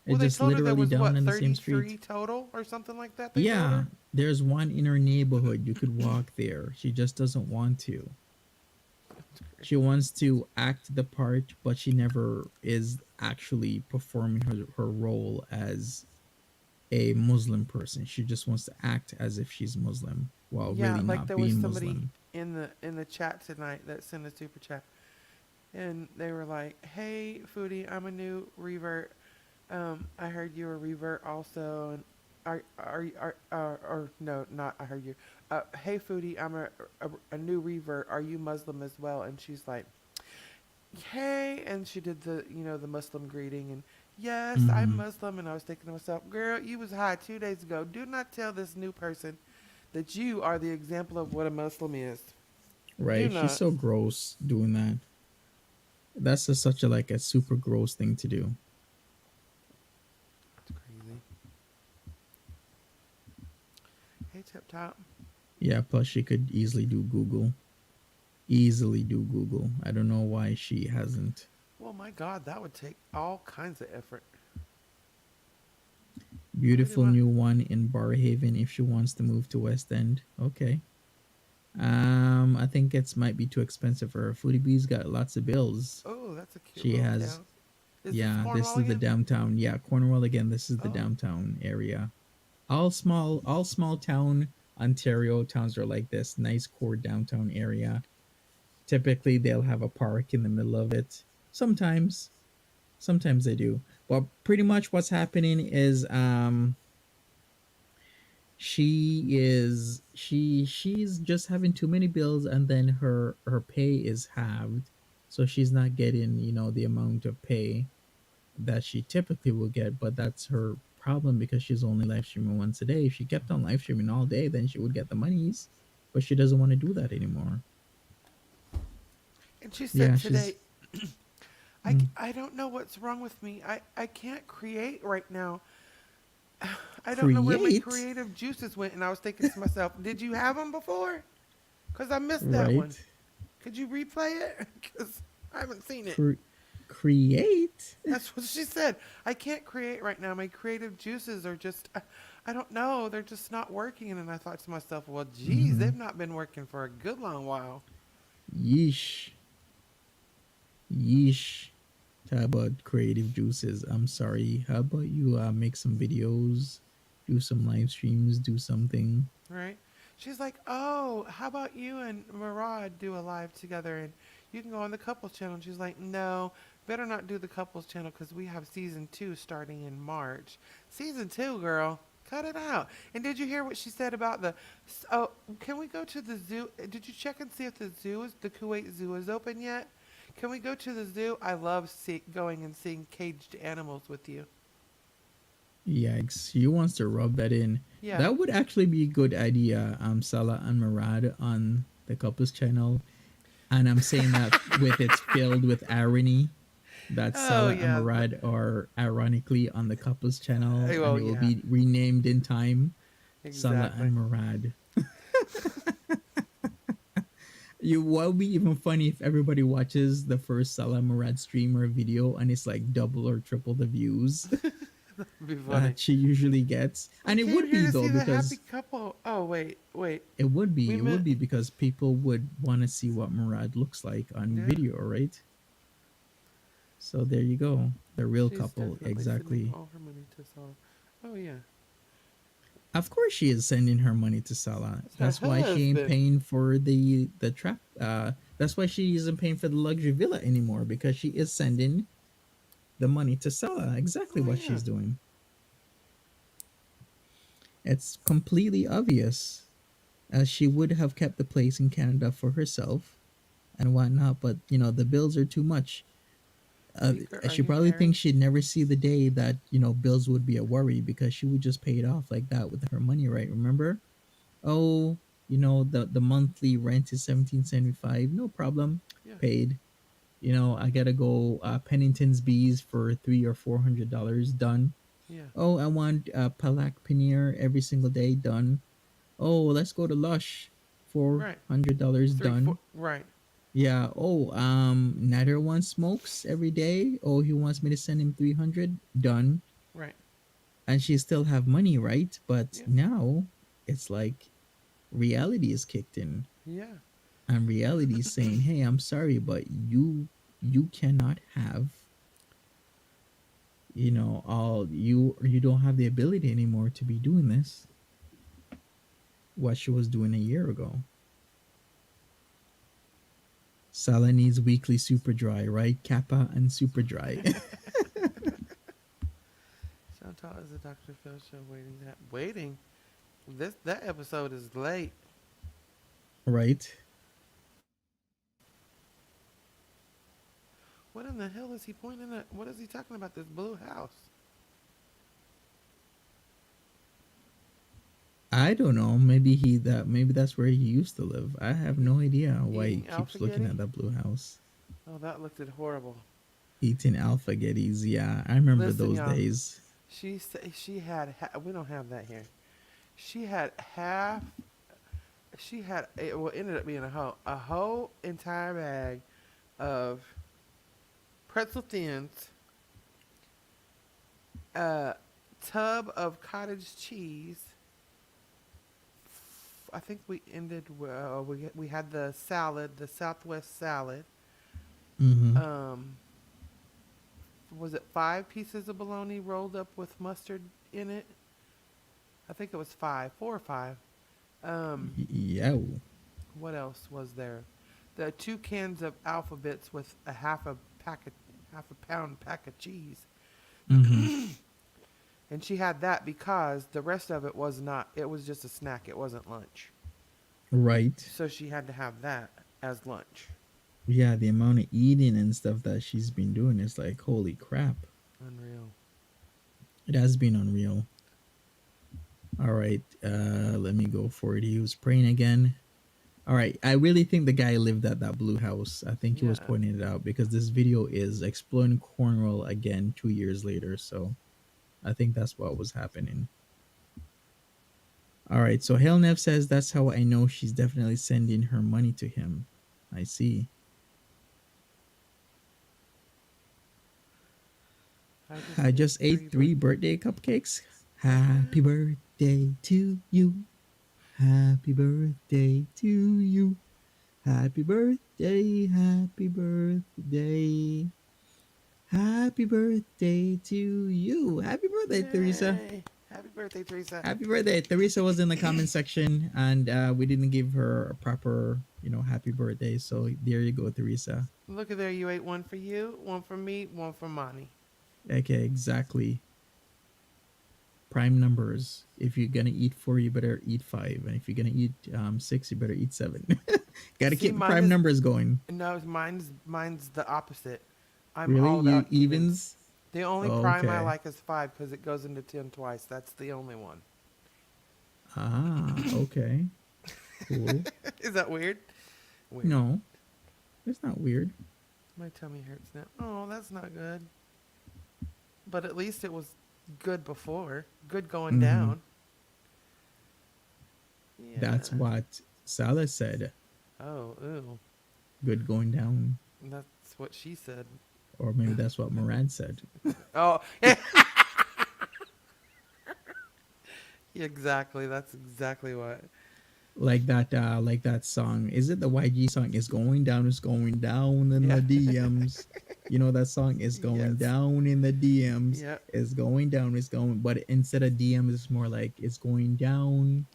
well, It's they just told her there literally was down what, on the same 33 street. total or something like that. They told Yeah, her. there's one in her neighborhood. You could walk there. She just doesn't want to. That's She crazy. wants to act the part, but she never is actually performing her role as a Muslim person. She just wants to act as if she's Muslim while Yeah, really like not there was being somebody Muslim. in the chat tonight that sent a super chat, and they were like, "Hey, Foodie, I'm a new revert. I heard you were a revert also, and or no, not I heard you. Hey, Foodie, I'm a new revert. Are you Muslim as well?" And she's like, "Hey," and she did the Muslim greeting, and yes, I'm Hmm. Muslim. And I was thinking to myself, "Girl, you was high 2 days ago. Do not tell this new person that you are the example of what a Muslim is. Do Right? She's not." so gross doing that. That's just such a like a super gross thing to do. It's crazy. Hey, Tip Top. Yeah. Plus, she could easily do Google. Easily do Google. I don't know why she hasn't. Well, my God, that would take all kinds of effort. Pretty Beautiful much. new one in Barhaven if she wants to move to West End. Okay. I think it's might be too expensive for her. Foodie B's got lots of bills. Oh, that's a cute She little has, town. Is this yeah, this Cornwall is the again? downtown. Yeah, Cornwall again. This is the Oh, downtown area. All small town Ontario towns are like this. Nice core downtown area. Typically, they'll have a park in the middle of it. Sometimes, sometimes they do. But pretty much what's happening is, she's just having too many bills, and then her pay is halved, so she's not getting the amount of pay that she typically will get. But that's her problem because she's only live streaming once a day. If she kept on live streaming all day, then she would get the monies, but she doesn't want to do that anymore. and she said Yeah, today, she's mm, I don't know what's wrong with me. I can't create right now. I don't know where my create, creative juices went. And I was thinking to myself, did you have them before? Because I missed that one. right. Could you replay it? Because I haven't seen it. Cre- Create. That's what she said. I can't create right now. My creative juices are just, I don't know, they're just not working. And then I thought to myself, well, geez, Hmm. they've not been working for a good long while. Yeesh. Yeesh. How about creative juices? I'm sorry. How about you make some videos, do some live streams, do something? Right? She's like, oh, how about you and Murad do a live together and you can go on the couples channel? And she's like, no, better not do the couples channel because we have season 2 starting in March. Season 2, girl. Cut it out. And did you hear what she said about the? Oh, can we go to the zoo? Did you check and see if the Kuwait Zoo is open yet? Can we go to the zoo? I love going and seeing caged animals with you. Yikes. She wants to rub that in. Yeah. That would actually be a good idea, Salah and Murad on the couples channel. And I'm saying that with it's filled with irony that Oh Salah and yeah. Murad are ironically on the couples channel and Well, it will yeah. be renamed in time. Salah Exactly. and Murad. You what would be even funny if everybody watches the first Salah Murad stream or video and it's like double or triple the views Be funny. that she usually gets. We And it came would here be to though see the happy because couple. Oh wait, wait. We it would met. be because people would want to see what Murad looks like on Yeah. video, right? So there you go. The real She's couple, definitely sending exactly. all her money to Salah. Oh yeah. Of course she is sending her money to Salah. That's her That's why she ain't husband. paying for the trap that's why she isn't paying for the luxury villa anymore because she is sending the money to Salah. Exactly Oh what yeah. she's doing. It's completely obvious. As she would have kept the place in Canada for herself and whatnot, but the bills are too much. Secret, are She you probably married? thinks she'd never see the day that bills would be a worry because she would just pay it off like that with her money, right? Remember? Oh, the monthly rent is 1775. No problem, Yeah. paid. I gotta go Pennington's Bees for $300 or $400 done. Yeah. Oh, I want Palak Paneer every single day done. Oh, let's go to Lush, Right. $400 Three, four. done. Right. Yeah. Oh, Nader wants smokes every day. Oh, he wants me to send him 300 done. Right. And she still have money, right? But Yeah. now it's like reality is kicked in, Yeah. and reality is saying, "Hey, I'm sorry, but you cannot have all you don't have the ability anymore to be doing this what she was doing a year ago." Salah needs weekly super dry, right? Kappa and super dry. Chantal is a Dr. Phil show waiting. Waiting. That episode is late. Right. What in the hell is he pointing at? What is he talking about? This blue house. I don't know. Maybe that's where he used to live. I have no idea why he Eating keeps looking alphagetti. at that blue house. Oh, that looked horrible. Eating alpha getties. Yeah, I remember Listen, those y'all. days. She had. We don't have that here. She had half. She had. It well, ended up being a whole entire bag of pretzel thins, a tub of cottage cheese. I think we ended. We had the salad, the Southwest salad. Mm-hmm. Um, was it 5 pieces of bologna rolled up with mustard in it? I think it was five, 4 or 5. Um, Yeah. what else was there? The 2 cans of alphabets with a half a pound pack of cheese. Mm-hmm. And she had that because the rest of it was not. It was just a snack. It wasn't lunch. Right. So she had to have that as lunch. Yeah, the amount of eating and stuff that she's been doing is like, holy crap. Unreal. It has been unreal. All right, let me go for it. He was praying again. All right, I really think the guy lived at that blue house. I think he was Yeah. pointing it out because this video is exploring Cornwall again 2 years later. So I think that's what was happening. All right, so Helnev says that's how I know she's definitely sending her money to him. I see. I just I ate just ate three three birthday. birthday cupcakes. Happy birthday to you. Happy birthday to you. Happy birthday, happy birthday. Happy birthday to you. Happy birthday, Teresa. Yay! Happy birthday, Teresa. Happy birthday. Teresa was in the comment section and we didn't give her a proper, happy birthday. So there you go, Teresa. Look at there. You ate one for you, one for me, one for Monty. Okay, exactly. prime numbers. If you're gonna eat four, you better eat five, and if you're gonna eat six, you better eat seven. Gotta See, keep the mine prime is numbers going. no, mine's the opposite. I'm Really, all you about evens. evens? The only Oh, prime I okay. like is 5 because it goes into 10 twice. That's the only one. Ah, okay, cool. Is that weird? Weird. No, it's not weird. My tummy hurts now. Oh, that's not good. But at least it was good before. Good going Mm-hmm. down. That's Yeah. what Salah said. Oh, ew. Good going down, That's what she said. or maybe that's what Moran said. Oh, exactly. That's exactly what. Like that song. Is it the YG song? It's going down in Yeah. the DMs. You know that song is going Yes. down in the DMs. Yeah. It's going down. It's going, but instead of DMs, it's more like it's going down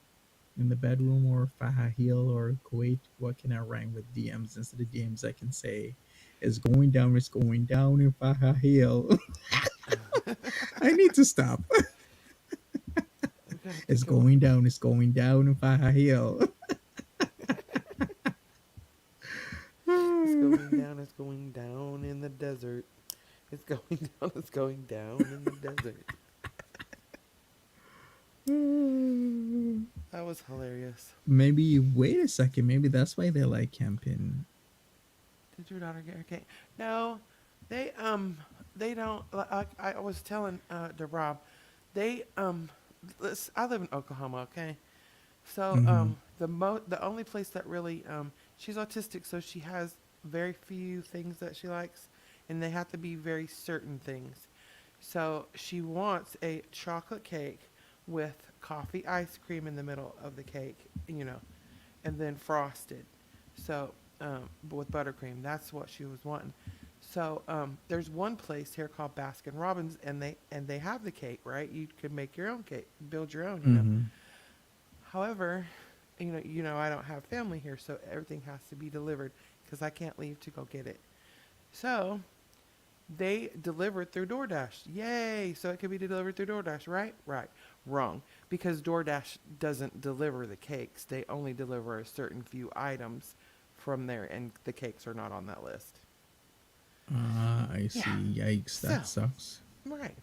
in the bedroom or Faha Hill or Kuwait. What can I rhyme with DMs? Instead of DMs, I can say it's going down. It's going down in Faha Hill. I need to stop. I'm gonna It's think of what. going down. It's going down in Faha Hill. It's going down. It's going down in the desert. It's going down. It's going down in the desert. That was hilarious. Maybe wait a second. Maybe that's why they like camping. Did your daughter get her cake? No, they they don't. Like I was telling to Rob, they I live in Oklahoma, okay. So Mm-hmm. the only place that really she's autistic, so she has very few things that she likes, and they have to be very certain things. So she wants a chocolate cake with coffee ice cream in the middle of the cake, and then frosted. So with buttercream, that's what she was wanting. So there's one place here called Baskin Robbins, and they have the cake, right? You could make your own cake, build your own. Mm-hmm. However, I don't have family here, so everything has to be delivered because I can't leave to go get it. So they deliver through DoorDash. Yay! So it could be delivered through DoorDash, right? Right. Wrong. Because DoorDash doesn't deliver the cakes. They only deliver a certain few items from there, and the cakes are not on that list. Ah, I Yeah. see. Yikes, So, that sucks. right.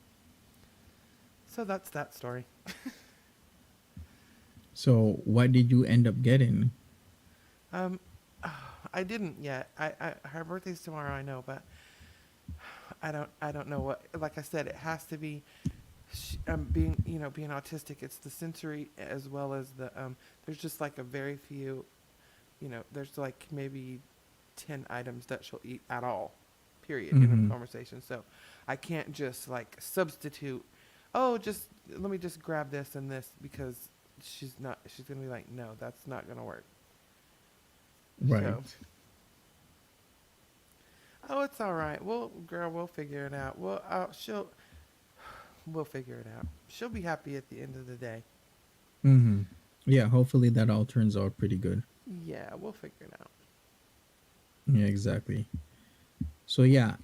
So that's that story. So, what did you end up getting? Um, I didn't yet. Her birthday's tomorrow, I know, but I don't know what. Like I said, it has to be. Being autistic, it's the sensory as well as the. There's just like a very few. There's like maybe 10 items that she'll eat at all, period, in a Mm-hmm. conversation. So I can't just like substitute. Oh, just let me just grab this and this because she's not. She's gonna be like, no, that's not gonna work. Right. So. Oh, it's all right. We'll figure it out. We'll figure it out. She'll be happy at the end of the day. Mm-hmm. Yeah, hopefully that all turns out pretty good. Yeah, we'll figure it out. Yeah, exactly. So yeah,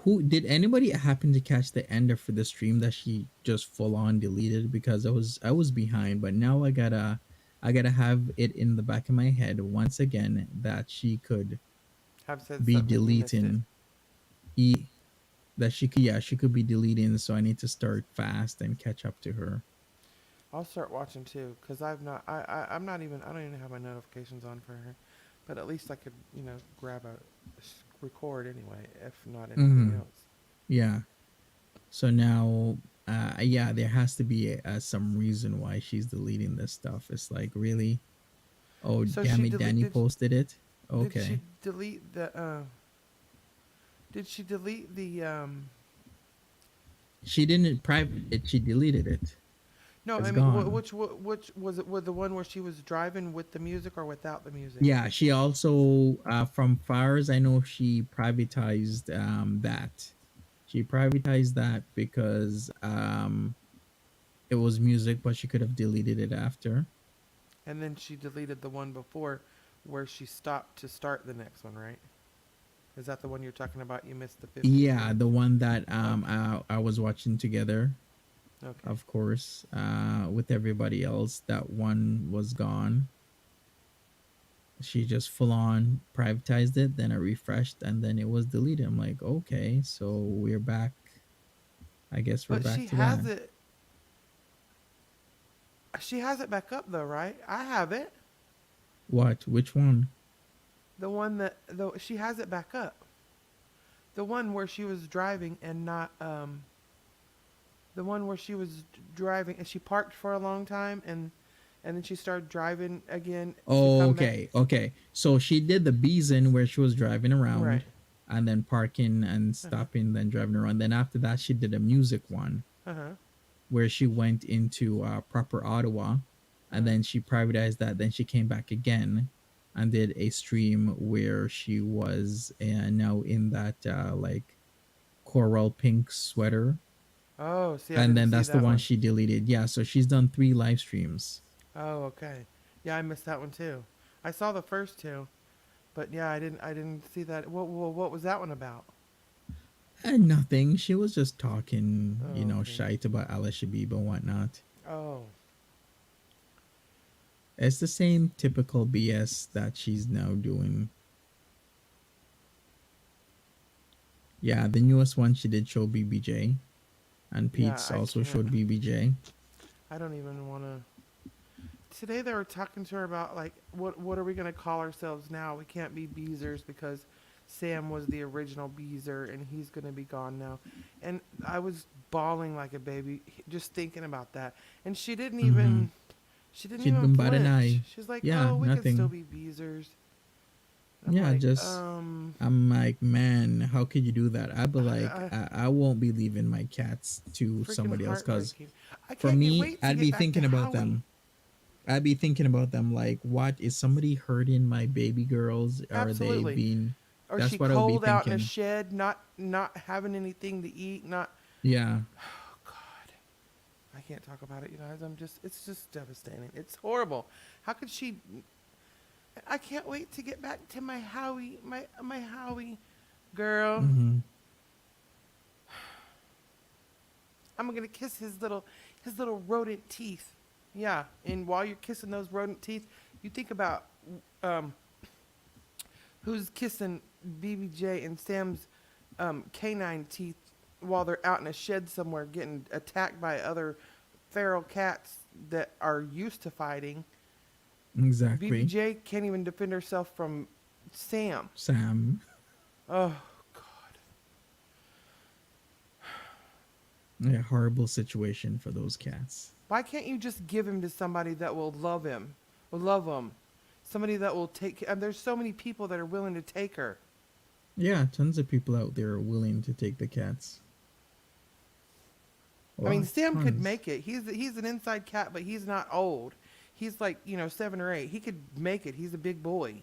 who did anybody happen to catch the ender for the stream that she just full on deleted? Because I was behind, but now I gotta have it in the back of my head once again that she could Have said be something and you missed it. deleting e that she could be deleting, so I need to start fast and catch up to her. I'll start watching too, cause I've not. I'm not even. I don't even have my notifications on for her, but at least I could, grab a record anyway, if not anything Mm-hmm. else. Yeah. So now, yeah, there has to be some reason why she's deleting this stuff. It's like, really? Oh, So damn she it, Danny deleted. posted it. Did she Okay. delete the? Did she delete the? She didn't private it. She deleted it. No, It's I mean, gone. which was it? Was the one where she was driving with the music or without the music? Yeah. She also, from far as I know, she privatized that. She privatized that because it was music, but she could have deleted it after. And then she deleted the one before where she stopped to start the next one, right? Is that the one you're talking about? You missed the 15 Yeah, minutes? the one that Okay. I was watching together. Okay. of course. With everybody else, that one was gone. She just full on privatized it, then I refreshed, and then it was deleted. I'm like, okay, so we're back. I guess we're But back she to that. has it. She has it back up though, right? I have it. What? Which one? The one that the she has it back up. The one where she was driving and not the one where she was driving and she parked for a long time and then she started driving again to come back. Okay, okay. So she did the Beeson where she was driving Right. around and then parking and Uh huh. stopping, then driving around. Then after that, she did a music one Uh huh. where she went into proper Ottawa, Uh and huh. then she privatized that. Then she came back again and did a stream where she was now in that like coral pink sweater, Oh, see, I and didn't then see that's the that one one. she deleted. Yeah, so she's done 3 live streams. Oh, okay. Yeah, I missed that one too. I saw the first two, but yeah, I didn't see that. What was that one about? And nothing. She was just talking, Oh, okay. shite about Alicia Shabib and whatnot. Oh, It's the same typical BS that she's now doing. Yeah, the newest one she did show BBJ, and yeah, Pete's I also can't. showed BBJ. I don't even want to. Today they were talking to her about like what are we gonna call ourselves now? We can't be Beezers because Sam was the original Beezer and he's gonna be gone now. And I was bawling like a baby just thinking about that. And Mm-hmm. she didn't She even didn't bat an flinch. eye. She's like, Yeah, oh, we can still nothing. be Beezers. I'm Yeah, like, just I'm like, man, how could you do that? I'd be like, I I won't be leaving my cats to freaking somebody else because heartbreaking. I for can't get me, wait to I'd get be back to thinking about Howie. them. I'd be thinking about them like, what is somebody hurting my baby girls? Are they Absolutely. being? Or That's she what I would be cold out in a thinking. shed, not having anything to eat, not. Yeah, Oh God. I can't talk about it, you guys. It's just devastating. It's horrible. How could she? I can't wait to get back to my Howie, my Howie, girl. mm-hmm. I'm gonna kiss his little rodent teeth. Yeah, and while you're kissing those rodent teeth, you think about um, who's kissing BBJ and Sam's canine teeth while they're out in a shed somewhere getting attacked by other feral cats that are used to fighting. Exactly. BBJ can't even defend herself from Sam. Sam. Oh God! Yeah, horrible situation for those cats. Why can't you just give him to somebody that will love him, somebody that will take? And there's so many people that are willing to take her. Yeah, tons of people out there are willing to take the cats. A I mean, lot, Sam could tons. make it. He's an inside cat, but he's not old. He's like 7 or 8. He could make it. He's a big boy.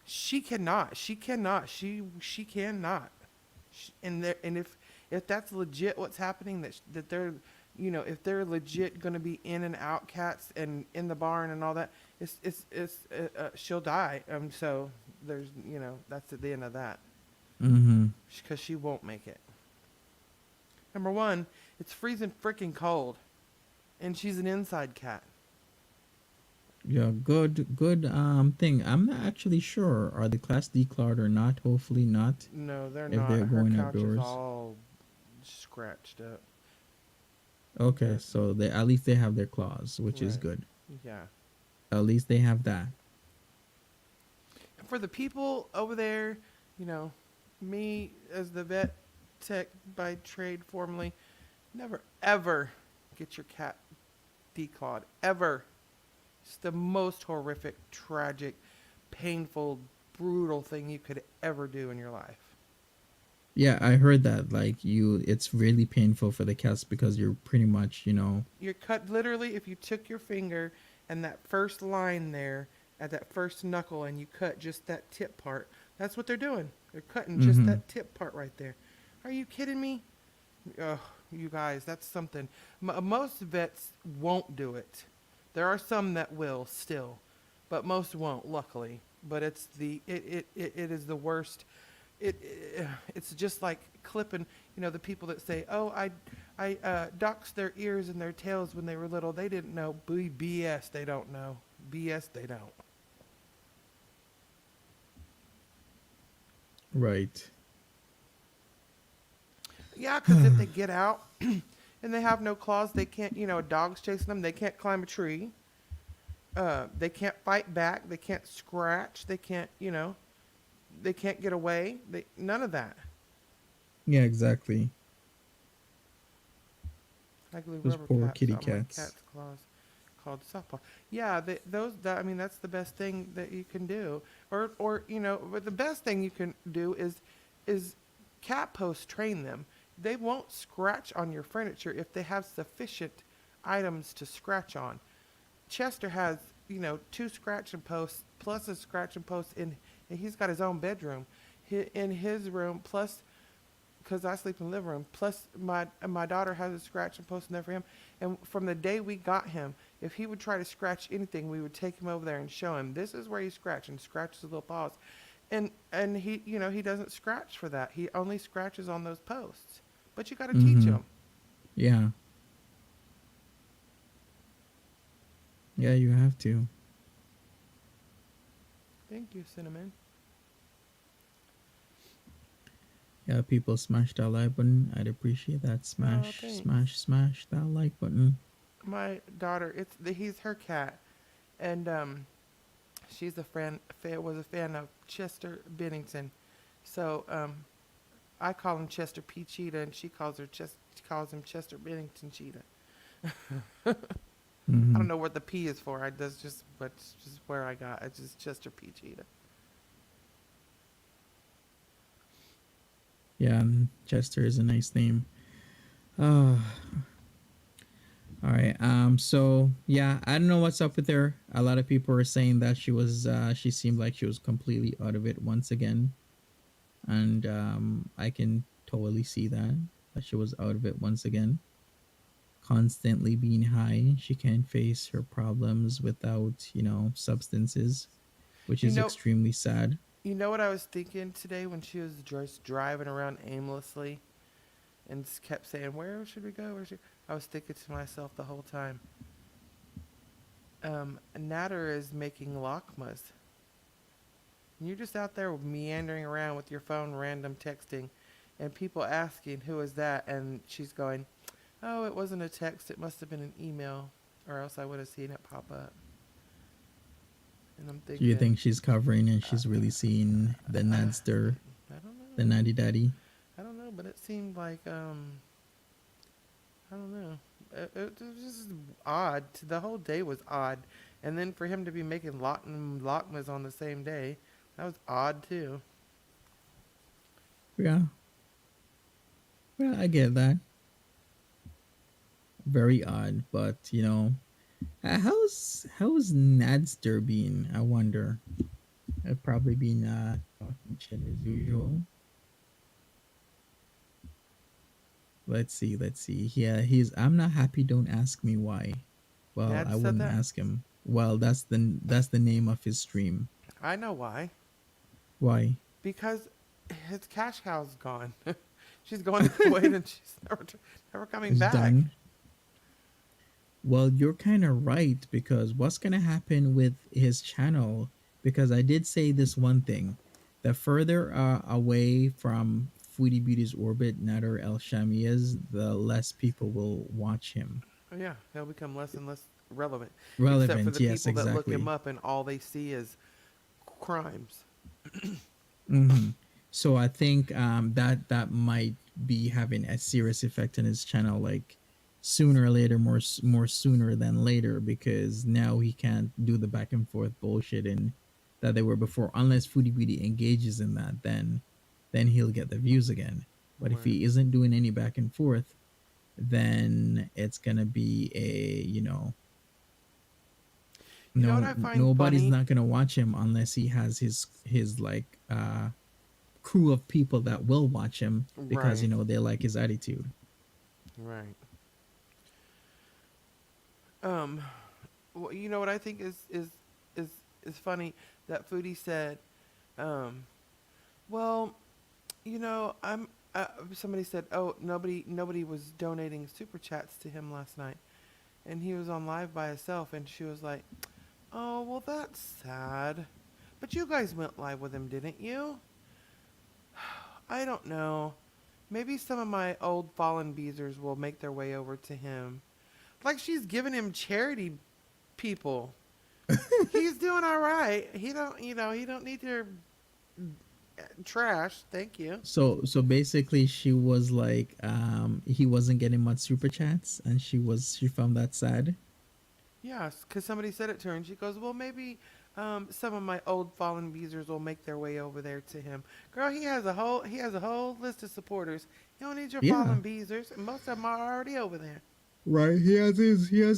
She cannot. She cannot. She cannot. And if that's legit, what's happening that they're if they're legit going to be in and out cats and in the barn and all that, it's she'll die. So there's that's at the end of that Mm-hmm. because she won't make it. Number one, it's freezing freaking cold, and she's an inside cat. Yeah, good thing. I'm not actually sure. Are the class declawed or not? Hopefully not. No, they're If not. they're Her going couch is outdoors. all scratched up. Okay, But so they at least they have their claws, which is right, good. yeah. At least they have that. And for the people over there, you know, me as the vet tech by trade formerly, never ever get your cat declawed ever. It's the most horrific, tragic, painful, brutal thing you could ever do in your life. Yeah, I heard that. Like it's really painful for the cats because you're pretty much, You're cut literally if you took your finger and that first line there at that first knuckle and you cut just that tip part. That's what they're doing. They're cutting just mm-hmm. that tip part right there. Are you kidding me? Oh, you guys, that's something. Most vets won't do it. There are some that will still, but most won't. Luckily, but it is the worst. It's just like clipping. The people that say, "Oh, I I doxed their ears and their tails when they were little. They didn't know. BS, they don't know. BS, they don't. Right. Yeah, because if they get out and they have no claws, they can't, a dog's chasing them, they can't climb a tree. They can't fight back. They can't scratch. They can't, they can't get away. None of that. Yeah, exactly. Ugly Those rubber poor caps kitty on my cats. cat's claws called softball. Yeah, I mean, that's the best thing that you can do. Or but the best thing you can do is cat post train them. They won't scratch on your furniture if they have sufficient items to scratch on. Chester has, two scratching posts plus a scratching post and he's got his own bedroom. In his room, plus because I sleep in the living room. Plus, my daughter has a scratching post in there for him. And from the day we got him, if he would try to scratch anything, we would take him over there and show him this is where you scratch and scratches his little paws. And he he doesn't scratch for that. He only scratches on those posts. But you got to teach Mm-hmm. him. Yeah. Yeah, you have to. Thank you, Cinnamon. Yeah, people smash that like button. I'd appreciate that. Oh, Smash, thanks. smash, smash that like button. My daughter, he's her cat, and she's was a fan of Chester Bennington, so I call him Chester P Cheetah, and she calls him Chester Bennington Cheetah. I Mm-hmm. don't know what the P is for. That's just what's just where I got. It's just Chester P Cheetah. Yeah, Chester is a nice name. Oh, all right. So yeah, I don't know what's up with her. A lot of people are saying that she seemed like she was completely out of it once again, and I can totally see that she was out of it once again. Constantly being high, she can't face her problems without substances, which You is know, extremely sad. you know what I was thinking today when she was just driving around aimlessly and just kept saying, "Where should we go? Where should?" I was thinking to myself the whole time. Natter is making lakmas. And you're just out there meandering around with your phone, random texting, and people asking, "Who is that?" And she's going, "Oh, it wasn't a text. It must have been an email, or else I would have seen it pop up." And I'm Do you thinking, think she's covering and uh, she's really seeing the uh, Nadster, I don't the know. Natty Daddy? I don't know, but it seemed like I don't know. It was just odd. The whole day was odd, and then for him to be making lakmas on the same day, that was odd too. Yeah, yeah, I get that. Very odd, but how's Nadster been? I wonder. I've probably been talking shit as usual. Let's see. Yeah, he's. I'm not happy. Don't ask me why. Well, Nad I said wouldn't that. ask him. Well, that's the name of his stream. I know why. Why? Because his cash cow's gone. She's going to Kuwait and she's never coming It's back. done. Well, you're kind of right because what's going to happen with his channel? Because I did say this one thing: the further away from Foodie Beauty's orbit Nader El Shami is, the less people will watch him. Oh, yeah, he'll become less and less relevant, except for Relevant, the yes, people that look him exactly. up and all they see is crimes. Hmm. So I think that might be having a serious effect on his channel, like sooner or later, more sooner than later, because now he can't do the back and forth bullshit and that they were before. Unless Foodie Beauty engages in that, then he'll get the views again. But if Right. he isn't doing any back and forth, then it's gonna be a You know what no, I find nobody's funny? not gonna watch him unless he has his like crew of people that will watch him because Right. they like his attitude. Right. Um. Well, you know what I think is is funny that Foodie said. Um. Well, I'm. Somebody said, "Oh, nobody was donating super chats to him last night, and he was on live by himself." And she was like, "Oh, well, that's sad. But you guys went live with him, didn't you?" I don't know. Maybe some of my old fallen beezers will make their way over to him. Like she's giving him charity, people. He's doing all right. He don't need your trash. Thank you. So basically she was like he wasn't getting much super chats and she found that sad. Yes, because somebody said it to her, and she goes, "Well, maybe some of my old fallen beezers will make their way over there to him." Girl, he has a whole list of supporters. You don't need your Yeah. fallen beezers, and most of them are already over there. Right. He has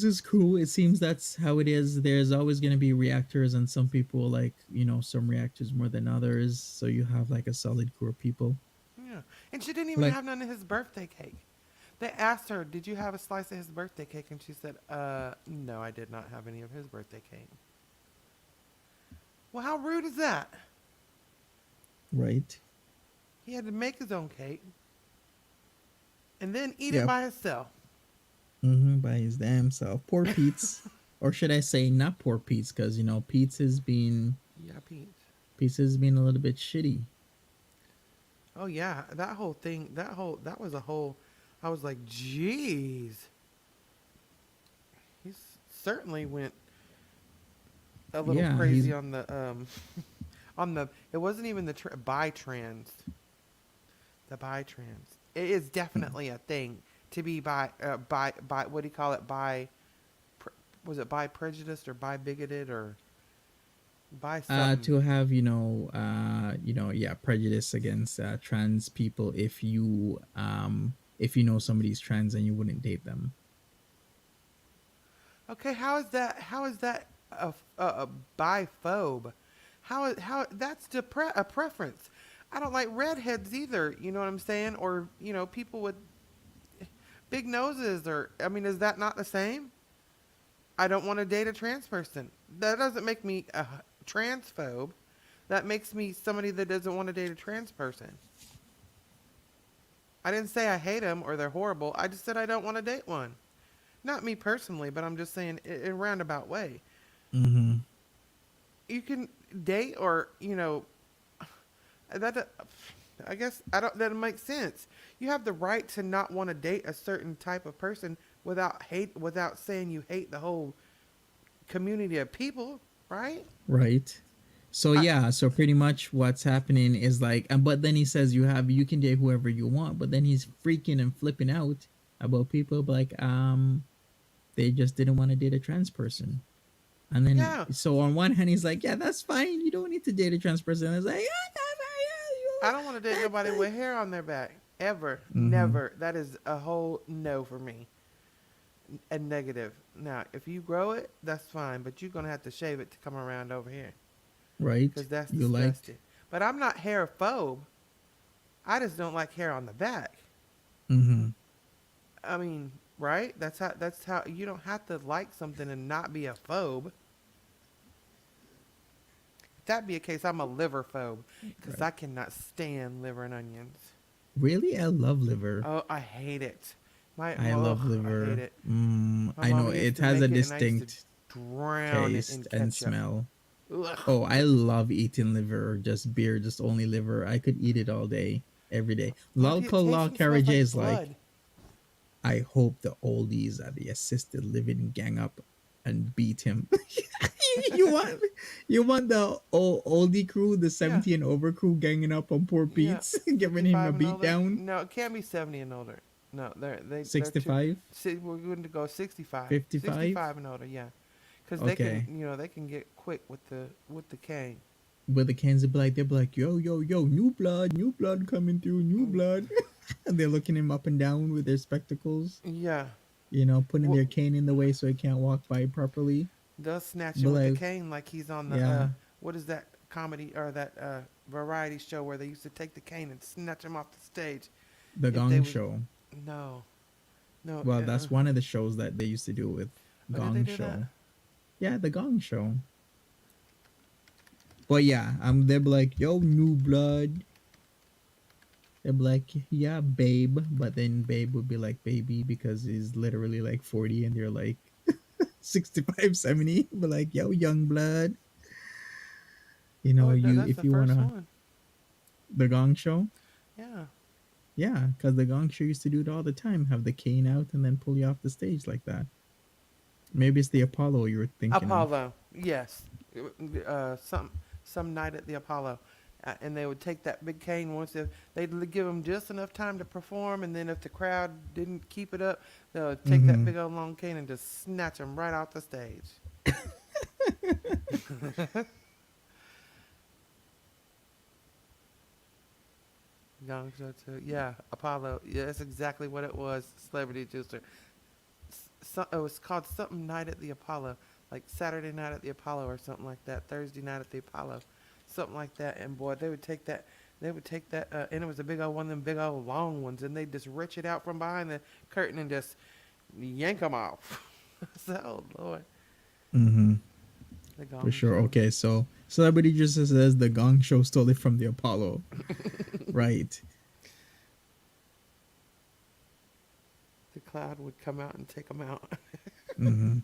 his crew. It seems that's how it is. There's always gonna be reactors and some people like, some reactors more than others. So you have like a solid crew of people. Yeah, and she didn't even Like, have none of his birthday cake. They asked her, "Did you have a slice of his birthday cake?" And she said, no, I did not have any of his birthday cake." Well, how rude is that? right. He had to make his own cake and then eat it Yep. by himself. By his damn self. Poor Pete's. Or should I say not poor Pete's, because Yeah, Pete. Pete's has been a little bit shitty. Oh yeah, that whole thing, that was a whole. I was like, "Jeez." He certainly went a little Yeah, he's crazy on the on the. It wasn't even the bi trans. The bi trans. It is definitely a thing to be by what do you call it? Was it bi prejudiced or bi bigoted or by something? to have yeah, prejudice against trans people if you know somebody's trans and you wouldn't date them. Okay, how is that? How is that a biphobe? How that's a preference. I don't like redheads either. You know what I'm saying? Or people with big noses. Or I mean, is that not the same? I don't want to date a trans person. That doesn't make me a transphobe. That makes me somebody that doesn't want to date a trans person. I didn't say I hate them or they're horrible. I just said I don't want to date one. Not me personally, but I'm just saying in a roundabout way. Mm-hmm. You can date or that I guess I don't that makes sense. You have the right to not want to date a certain type of person without saying you hate the whole community of people, right? Right. So I, yeah, so pretty much what's happening is like, and but then he says you can date whoever you want, but then he's freaking and flipping out about people like they just didn't want to date a trans person. And then yeah, so on one hand he's like, yeah, that's fine. You don't need to date a trans person. And it's like, yeah, that's fine. I don't want to date That's nobody fine. with hair on their back ever, Mm-hmm. never. That is a whole no for me. A negative. Now, if you grow it, that's fine, but you're gonna have to shave it to come around over here, Right. cause that's You like. disgusting. But I'm not hair phobe. I just don't like hair on the back. Mm-hmm. I mean, right? That's how you don't have to like something and not be a phobe. If that be a case, I'm a liver phobe because Right. I cannot stand liver and onions. Really, I love liver. Oh, I hate it. I love I hate liver. it. My I know mama used it to has a make it, and I used to distinct drown it in taste and ketchup. smell. Ugh. Oh, I love eating liver, just beer, just only liver. I could eat it all day, every day. Auntie, it Local tastes law and smells carriage like is like, blood. I hope the oldies at the assisted living gang up and beat him. you want you want the oldie crew, the Yeah, 70 and over crew ganging up on poor yeah. Pete's, giving him a 55 and beat older. down. No, it can't be 70 and older. No, they're too. 65, We're going to go 65. 55. 65 and older. Yeah, because they can Okay. they can get quick with the cane. With the cans of black, they're like, yo, yo, yo, new blood coming through, new Mm, blood. And they're looking him up and down with their spectacles, yeah. putting Well, their cane in the way so he can't walk by properly. they'll snatch But him with the like, cane like he's on the yeah, what is that comedy or that variety show where they used to take the cane and snatch him off the stage the if they Gong was Show. no no Well, that's one of the shows that they used to do with oh did they Gong do that? Show. Yeah, the Gong Show. But yeah, they're like, yo, new blood. They'd be like, yeah, babe, but then babe would be like baby because he's literally like 40 and they're like 65, 70. But like, yo, young blood, Oh, you that's the if you first wanna one. the Gong Show, Yeah. yeah, because the Gong Show used to do it all the time, have the cane out and then pull you off the stage like that. Maybe it's the Apollo you were thinking of. Apollo. Yes. Some night at the Apollo. And they would take that big cane once they'd give them just enough time to perform, and then if the crowd didn't keep it up, they would take that Mm-hmm. big old long cane and just snatch them right off the stage. Gong Show too. Yeah, Apollo. Yeah, that's exactly what it was. Celebrity Juicer. It was called something night at the Apollo, like Saturday night at the Apollo or something like that. Thursday night at the Apollo, something like that. And boy, they would take that. They would take that, and it was a big old one of them big old long ones, and they'd just reach it out from behind the curtain and just yank them off. So, oh Lord, Mm-hmm. the For Gong sure. Show. Okay, so Celebrity just says the Gong Show stole it from the Apollo. Right. The cloud would come out and take them out. Mm-hmm.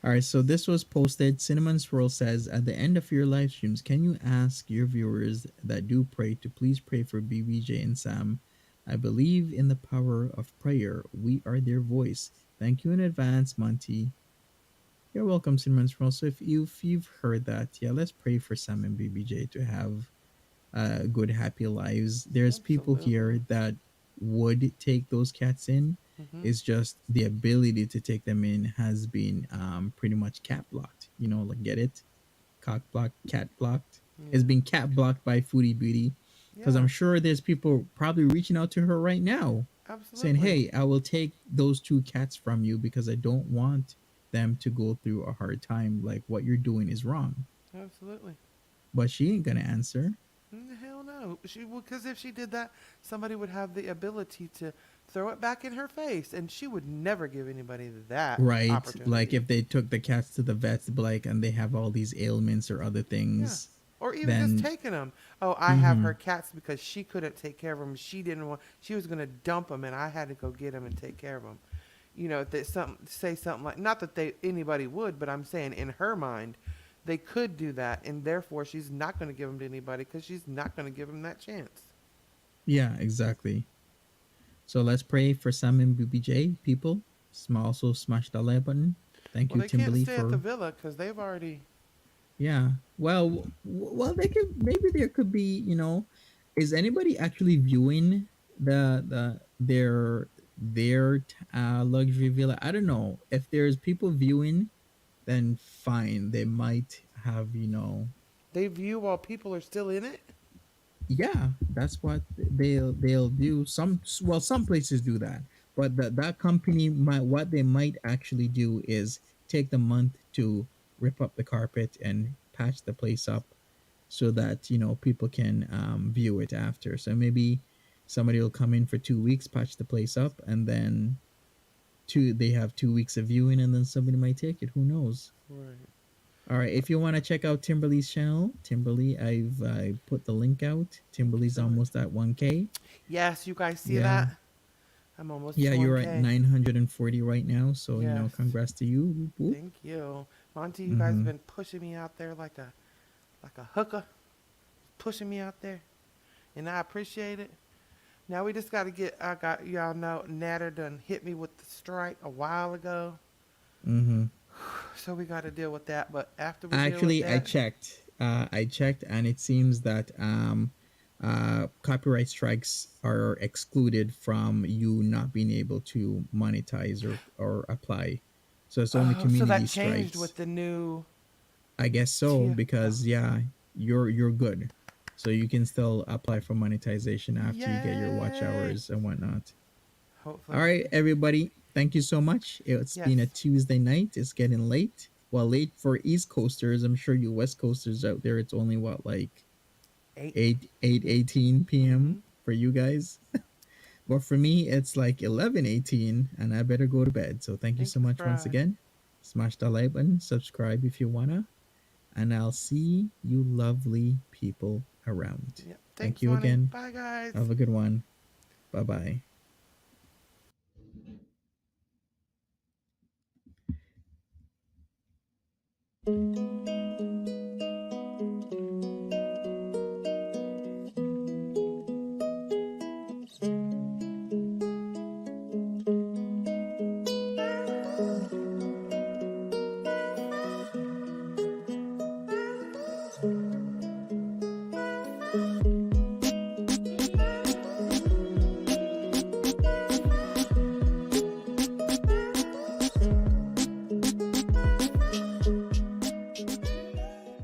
All right, so this was posted. Cinnamon Swirl says, at the end of your live streams, can you ask your viewers that do pray to please pray for BBJ and Sam? I believe in the power of prayer. We are their voice. Thank you in advance, Monty. You're welcome, Cinnamon Swirl. So if you've heard that, yeah, let's pray for Sam and BBJ to have good, happy lives. There's people Absolutely. here that would take those cats in. Mhm. It's just the ability to take them in has been pretty much cat blocked. Like get it? Cock blocked, cat blocked. It's Yeah. been cat blocked by Foodie Beauty. Because I'm Yeah. sure there's people probably reaching out to her right now saying, Absolutely. hey, I will take those two cats from you because I don't want them to go through a hard time. Like what you're doing is wrong. Absolutely. But she ain't going to answer. Hell no. She because if she did that, somebody would have the ability to throw it back in her face, and she would never give anybody that Right? Like opportunity. if they took the cats to the vets, like, and they have all these ailments or other Yeah. things, Or even just then taking them. Oh, I have mm-hmm, her cats because she couldn't take care of them. She didn't want. She was gonna dump them, and I had to go get them and take care of them. That some say something like not that they anybody would, but I'm saying in her mind, they could do that, and therefore she's not going to give them to anybody because she's not going to give them that chance. yeah, exactly. So let's pray for Sam and BBJ people. Also smash the like button. Thank Well, you, they can't Timberly, stay at the for villa because they've already. yeah. Well, they could maybe there could be is anybody actually viewing their luxury villa? I don't know if there's people viewing. Then fine, they might have They view while people are still in it. yeah, that's what they'll do. Some places do that, but that company might what they might actually do is take the month to rip up the carpet and patch the place up so that people can view it after. So maybe somebody will come in for 2 weeks, patch the place up, and then they have 2 weeks of viewing, and then somebody might take it. Who knows? Right. All right, if you want to check out Timberly's channel, Timberly, I put the link out. Timberly's Excellent. almost at 1K. Yes, you guys see Yeah. that? I'm almost Yeah, to you're at 1K. 940 right now. So, Yes. congrats to you. Whoop, whoop. Thank you, Monty. You guys have Mm-hmm. been pushing me out there like a hooker, pushing me out there, and I appreciate it. Now we just got to get. I got y'all know Natter done hit me with the strike a while ago, Mm-hmm. so we got to deal with that. But after we deal with Actually, I that, checked. I checked, and it seems that copyright strikes are excluded from you not being able to monetize or apply. So it's only oh, so community that changed strikes. with the new I guess so tier. Oh, because yeah, you're good. So you can still apply for monetization after you get your watch yay! hours and whatnot. All Hopefully, right, everybody. Thank you so much. It's yes. been a Tuesday night. It's getting late. Well, late for East Coasters. I'm sure you West Coasters out there. It's only what like Eight. 8:18 p.m. Mm-hmm. for you guys. But for me, it's like 11:18, and I better go to bed. So thank you Ink so much once Friday. again. Smash the like button, subscribe if you wanna, and I'll see you lovely people around. Yep. Thank Thanks, you Monty. again. Bye, guys. Have a good one. Bye bye.